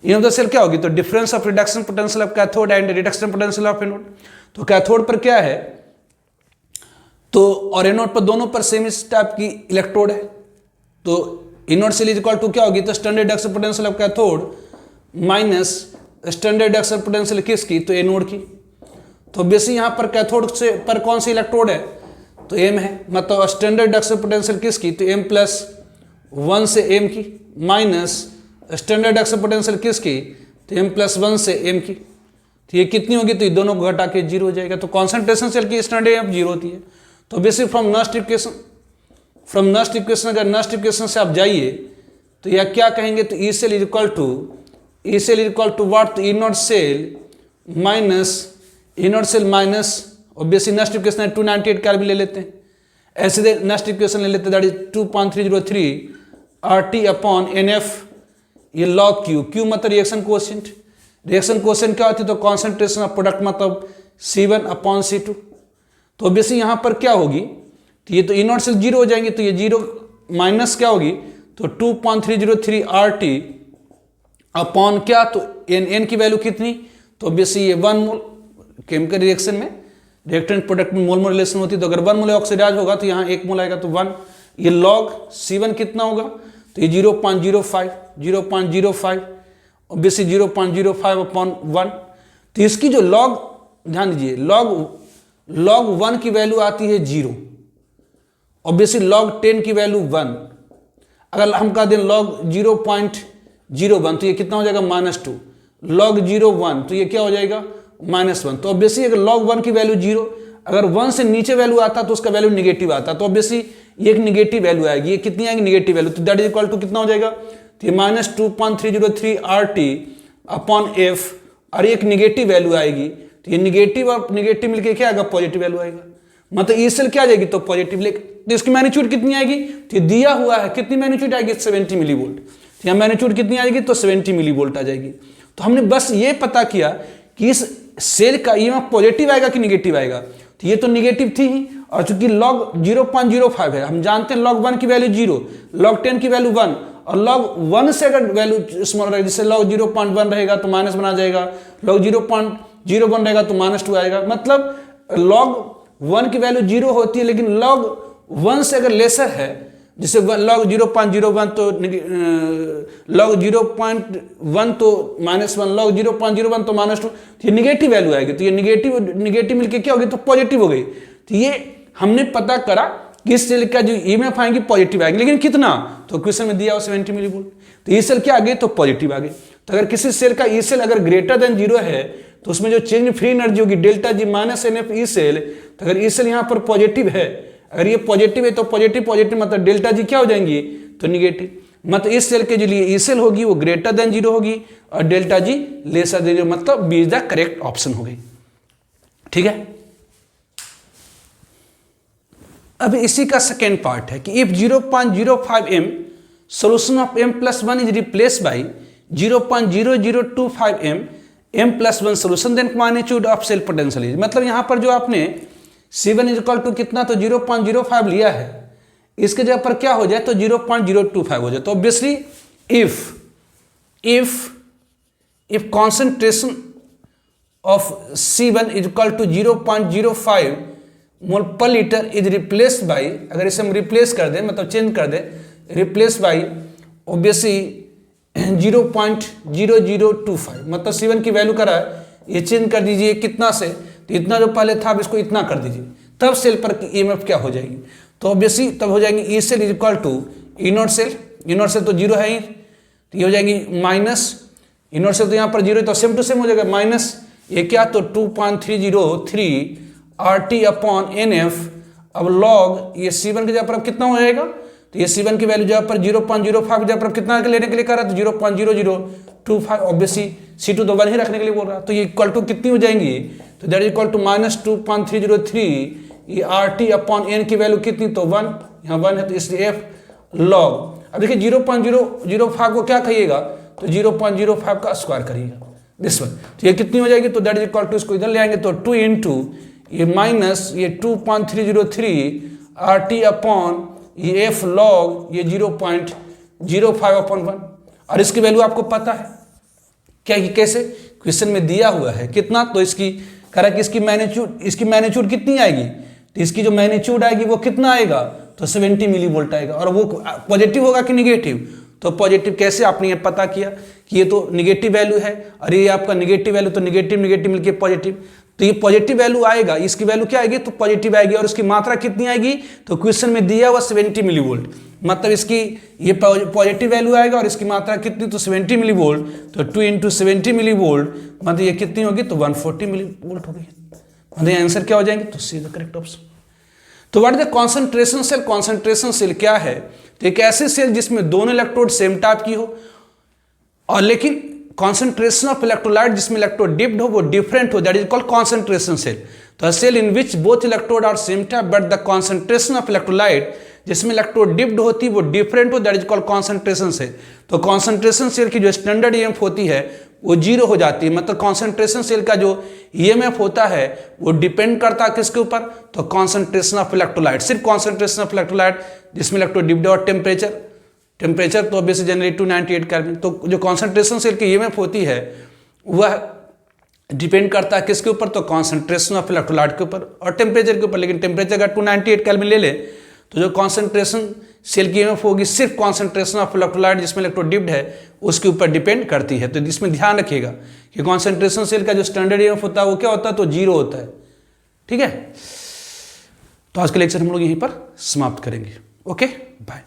EM the cell क्या होगी, तो difference of reduction potential of cathode and reduction potential of anode. तो कैथोड पर क्या है, तो और एनोड पर दोनों पर सेम इस टाइप की इलेक्ट्रोड है। तो anode cell is equal to क्या होगी, तो standard reduction potential of cathode minus standard reduction potential किसकी, तो एनोड की। तो बेसिक यहाँ पर कैथोड से पर कौन सी इलेक्ट्रोड है, तो एम है, मतलब स्टैंडर्ड रिडक्शन पोटेंशियल किसकी, तो m+1 से m की, माइनस स्टैंडर्ड रिडक्शन पोटेंशियल किसकी, तो m+1 से m की। तो ये कितनी होगी, तो ये दोनों को घटा के 0 हो जाएगा। तो कॉन्सेंट्रेशन सेल की स्टैंडर्ड ईएमएफ 0 होती है। तो बेसिक फ्रॉम नस्ट इक्वेशन अगर नस्ट इक्वेशन से आप जाइए तो यह क्या कहेंगे, तो E cell is equal to what, तो E not cell minus obviously Nernst equation है 298 केल्विन ले लेते हैं, ऐसे नस्ट इक्वेशन ले लेते हैं, that is 2.303 RT upon NF, ये लॉग Q मतलब रिएक्शन कोएफिशिएंट। रिएक्शन कोएफिशिएंट क्या होती है, तो कॉन्सेंट्रेशन ऑफ प्रोडक्ट मतलब C1 अपॉन C2। तो ऑब्वियसली यहाँ पर क्या होगी, तो ये तो ई नॉट सेल 0 हो जाएंगे, तो ये 0 माइनस क्या होगी, तो 2.303 RT अपॉन क्या, तो n की वैल्यू कितनी, तो ऑब्वियसली ये 1 मोल। केमिकल रिएक्शन में रिएक्टेंट प्रोडक्ट में मोल मोल रिलेशन होती है, तो अगर 1 मोल ऑक्सीडाइज होगा तो यहाँ 1 मोल आएगा, तो 1। ये लॉग C1 कितना होगा, तो ये 0.05 ऑब्वियसली 0.05 अपॉन 1। तो इसकी जो लॉग, ध्यान दीजिए, लॉग 1 की वैल्यू आती है 0, ऑब्वियसली लॉग 10 की वैल्यू 1। अगर हम कह दें लॉग 0.01 तो ये कितना हो जाएगा, -2। लॉग 0.1 तो ये क्या हो जाएगा, -1। तो ऑब्वियसली अगर log 1 की वैल्यू 0, अगर 1 से नीचे वैल्यू आता तो उसका वैल्यू निगेटिव आता, तो ऑब्वियसली ये एक निगेटिव वैल्यू आएगी। ये कितनी आएगी, निगेटिव वैल्यू, तो दैट इज इक्वल टू कितना हो जाएगा, तो ये -2.303 RT अपॉन F, और एक निगेटिव वैल्यू आएगी, तो ये निगेटिव और निगेटिव मिलकर क्या आएगा, पॉजिटिव वैल्यू आएगा। मतलब ई सेल क्या आ जाएगी, तो पॉजिटिव। तो इसकी मैग्नीट्यूड कितनी आएगी, तो ये दिया हुआ है, कितनी मैग्नीट्यूड आएगी, 70 मिलीवोल्ट। तो यहाँ मैग्नीट्यूड कितनी आएगी, तो 70 मिलीवोल्ट आ जाएगी। तो हमने बस ये पता किया कि इस सेल का ईएमएफ पॉजिटिव आएगा कि निगेटिव आएगा, तो ये तो निगेटिव थी ही, और चूंकि log 0.05 है, हम जानते हैं log 1 की वैल्यू 0, log 10 की वैल्यू 1, और log 1 से अगर वैल्यू स्मॉल रहेगा, जैसे log 0.1 रहेगा तो माइनस बना जाएगा, log 0.01 रहेगा तो -2 आएगा। मतलब log 1 की वैल्यू 0 होती है, लेकिन log 1 से अगर लेसर है, जैसे log 0.01 तो log 0.1 तो -1, log 0.01 तो -2, तो ये निगेटिव वैल्यू आएगी। तो ये निगेटिव मिलके क्या होगी, तो पॉजिटिव हो गई। तो ये हमने पता करा कि इस सेल का जो ईएमएफ आएंगी पॉजिटिव आएंगे, लेकिन कितना, तो क्वेश्चन में दिया हो 70 मिलीवोल्ट। तो ई सेल क्या आ गई, तो पॉजिटिव आ गई। तो अगर किसी सेल का ई सेल अगर ग्रेटर देन 0 है, तो उसमें जो चेंज फ्री एनर्जी होगी delta G minus NF E cell. तो अगर ई सेल यहाँ पर पॉजिटिव है, अगर ये पॉजिटिव है तो पॉजिटिव मतलब डेल्टा जी क्या हो जाएंगी, तो निगेटिव। मतलब इस सेल के जो लिए ई सेल होगी वो ग्रेटर देन 0 होगी, और डेल्टा जी लेसर देन 0, मतलब B is the correct option हो गई। ठीक है। अब इसी का सेकेंड पार्ट है कि if 0.05 m solution of m+1 is replace by 0.0025 m+1 solution, then magnitude of cell potential is. मतलब यहाँ पर जो आपने C1 इज इक्वल टू कितना, तो 0.05 लिया है, इसके जगह पर क्या हो जाए, तो 0.025 हो जाए। तो obviously if concentration of C1 is equal to 0.05 mole per litre is replace by, अगर इसे हम रिप्लेस कर दें, मतलब चेंज कर दें, रिप्लेस बाई ऑब्वियसली 0.0025, मतलब C1 की वैल्यू करा है, ये चेंज कर दीजिए कितना से, तो इतना जो पहले था अब इसको इतना कर दीजिए, तब सेल पर ईएमएफ क्या हो जाएगी, तो ऑब्वियसली तब हो जाएंगी E cell is equal to E not cell तो 0 है ही, तो ये हो जाएगी माइनस ई नॉट सेल, तो यहाँ पर 0 तो सेम टू सेम हो जाएगा, माइनस ये क्या, तो 2.303 RT अपॉन NF। अब लॉग ये C1 की जगह पर अब कितना हो जाएगा, तो ये C1 की वैल्यू जगह पर 0.05 की जगह पर कितना लेने के लिए कर रहा है, तो 0.0025, ऑब्वियसली C2 तो 1 ही रखने के लिए बोल रहा है, तो ये इक्वल टू कितनी हो जाएंगी, तो दैट इज इक्वल टू -2.303 ये RT अपॉन N की वैल्यू कितनी, तो 1, यहाँ 1 है, तो इसलिए F लॉग। अब देखिए 0.005 को क्या कहिएगा, तो 0.05 का स्क्वायर करिएगा दिस वन। तो ये कितनी हो जाएगी, तो दैट इज इक्वल टू, इसको इधर ले आएंगे तो 2 इंटू ये माइनस ये 2.303 RT अपॉन ये F लॉग ये 0.05/1, और इसकी वैल्यू आपको पता है क्या, ये कैसे क्वेश्चन में दिया हुआ है कितना, तो इसकी कह रहा है कि इसकी मैग्नीट्यूड कितनी आएगी, तो इसकी जो मैग्नीट्यूड आएगी वो कितना आएगा, तो 70 मिली वोल्ट आएगा, और वो पॉजिटिव होगा कि निगेटिव, तो पॉजिटिव। कैसे आपने ये पता किया कि ये तो निगेटिव वैल्यू है और ये आपका निगेटिव वैल्यू, तो निगेटिव निगेटिव मिलके पॉजिटिव, तो ये पॉजिटिव वैल्यू आएगा, इसकी वैल्यू क्या आएगी, तो पॉजिटिव आएगी, और उसकी मात्रा कितनी आएगी, तो क्वेश्चन में दिया हुआ 70 मिली वोल्ट, मतलब इसकी ये पॉजिटिव वैल्यू आएगा और इसकी मात्रा कितनी, तो 70 मिली वोल्ट, तो 2 इंटू 70 मिली वोल्ट मतलब ये कितनी होगी, तो 140 मिली वोल्ट होगी, मतलब आंसर क्या हो जाएंगे, तो सी द करेक्ट ऑप्शन। तो what is the concentration cell, concentration cell क्या है, तो एक ऐसी सेल जिसमें दोनों इलेक्ट्रोड सेम टाइप की हो, और लेकिन कॉन्सेंट्रेशन ऑफ इलेक्ट्रोलाइट जिसमें इलेक्ट्रोड डिप्ड हो वो डिफरेंट हो, that is called concentration cell. तो cell in which both electrode are same type but the concentration of electrolyte जिसमें इलेक्ट्रोड डिप्ड होती है वो डिफरेंट हो, that is called concentration cell. तो कॉन्सेंट्रेशन सेल की जो स्टैंडर्ड ईएमएफ होती है वो 0 हो जाती है, मतलब कॉन्सेंट्रेशन सेल का जो ईएमएफ होता है वो डिपेंड करता है किसके ऊपर, तो कॉन्सेंट्रेशन ऑफ इलेक्ट्रोलाइट, सिर्फ कॉन्सेंट्रेशन ऑफ इलेक्ट्रोलाइट जिसमें इलेक्ट्रोड डिप्ड और टेम्परेचर तो ऑब्वियसली जनरली 298 केल्विन। तो जो कॉन्सेंट्रेशन सेल की ईएमएफ होती है वह डिपेंड करता है किसके ऊपर, तो कॉन्सेंट्रेशन ऑफ इलेक्ट्रोलाइट के ऊपर और टेम्परेचर के ऊपर, लेकिन टेम्परेचर अगर 298 केल्विन ले ले तो जो कॉन्सेंट्रेशन सेल की ईएमएफ होगी सिर्फ कॉन्सेंट्रेशन ऑफ इलेक्ट्रोलाइट जिसमें इलेक्ट्रोड डिप्ड है उसके ऊपर डिपेंड करती है। तो इसमें ध्यान रखिएगा कि कॉन्सेंट्रेशन सेल का जो स्टैंडर्ड ईएमएफ होता है वो क्या होता है, तो 0 होता है, ठीक है। तो आज का लेक्चर हम लोग यहीं पर समाप्त करेंगे। Okay bye.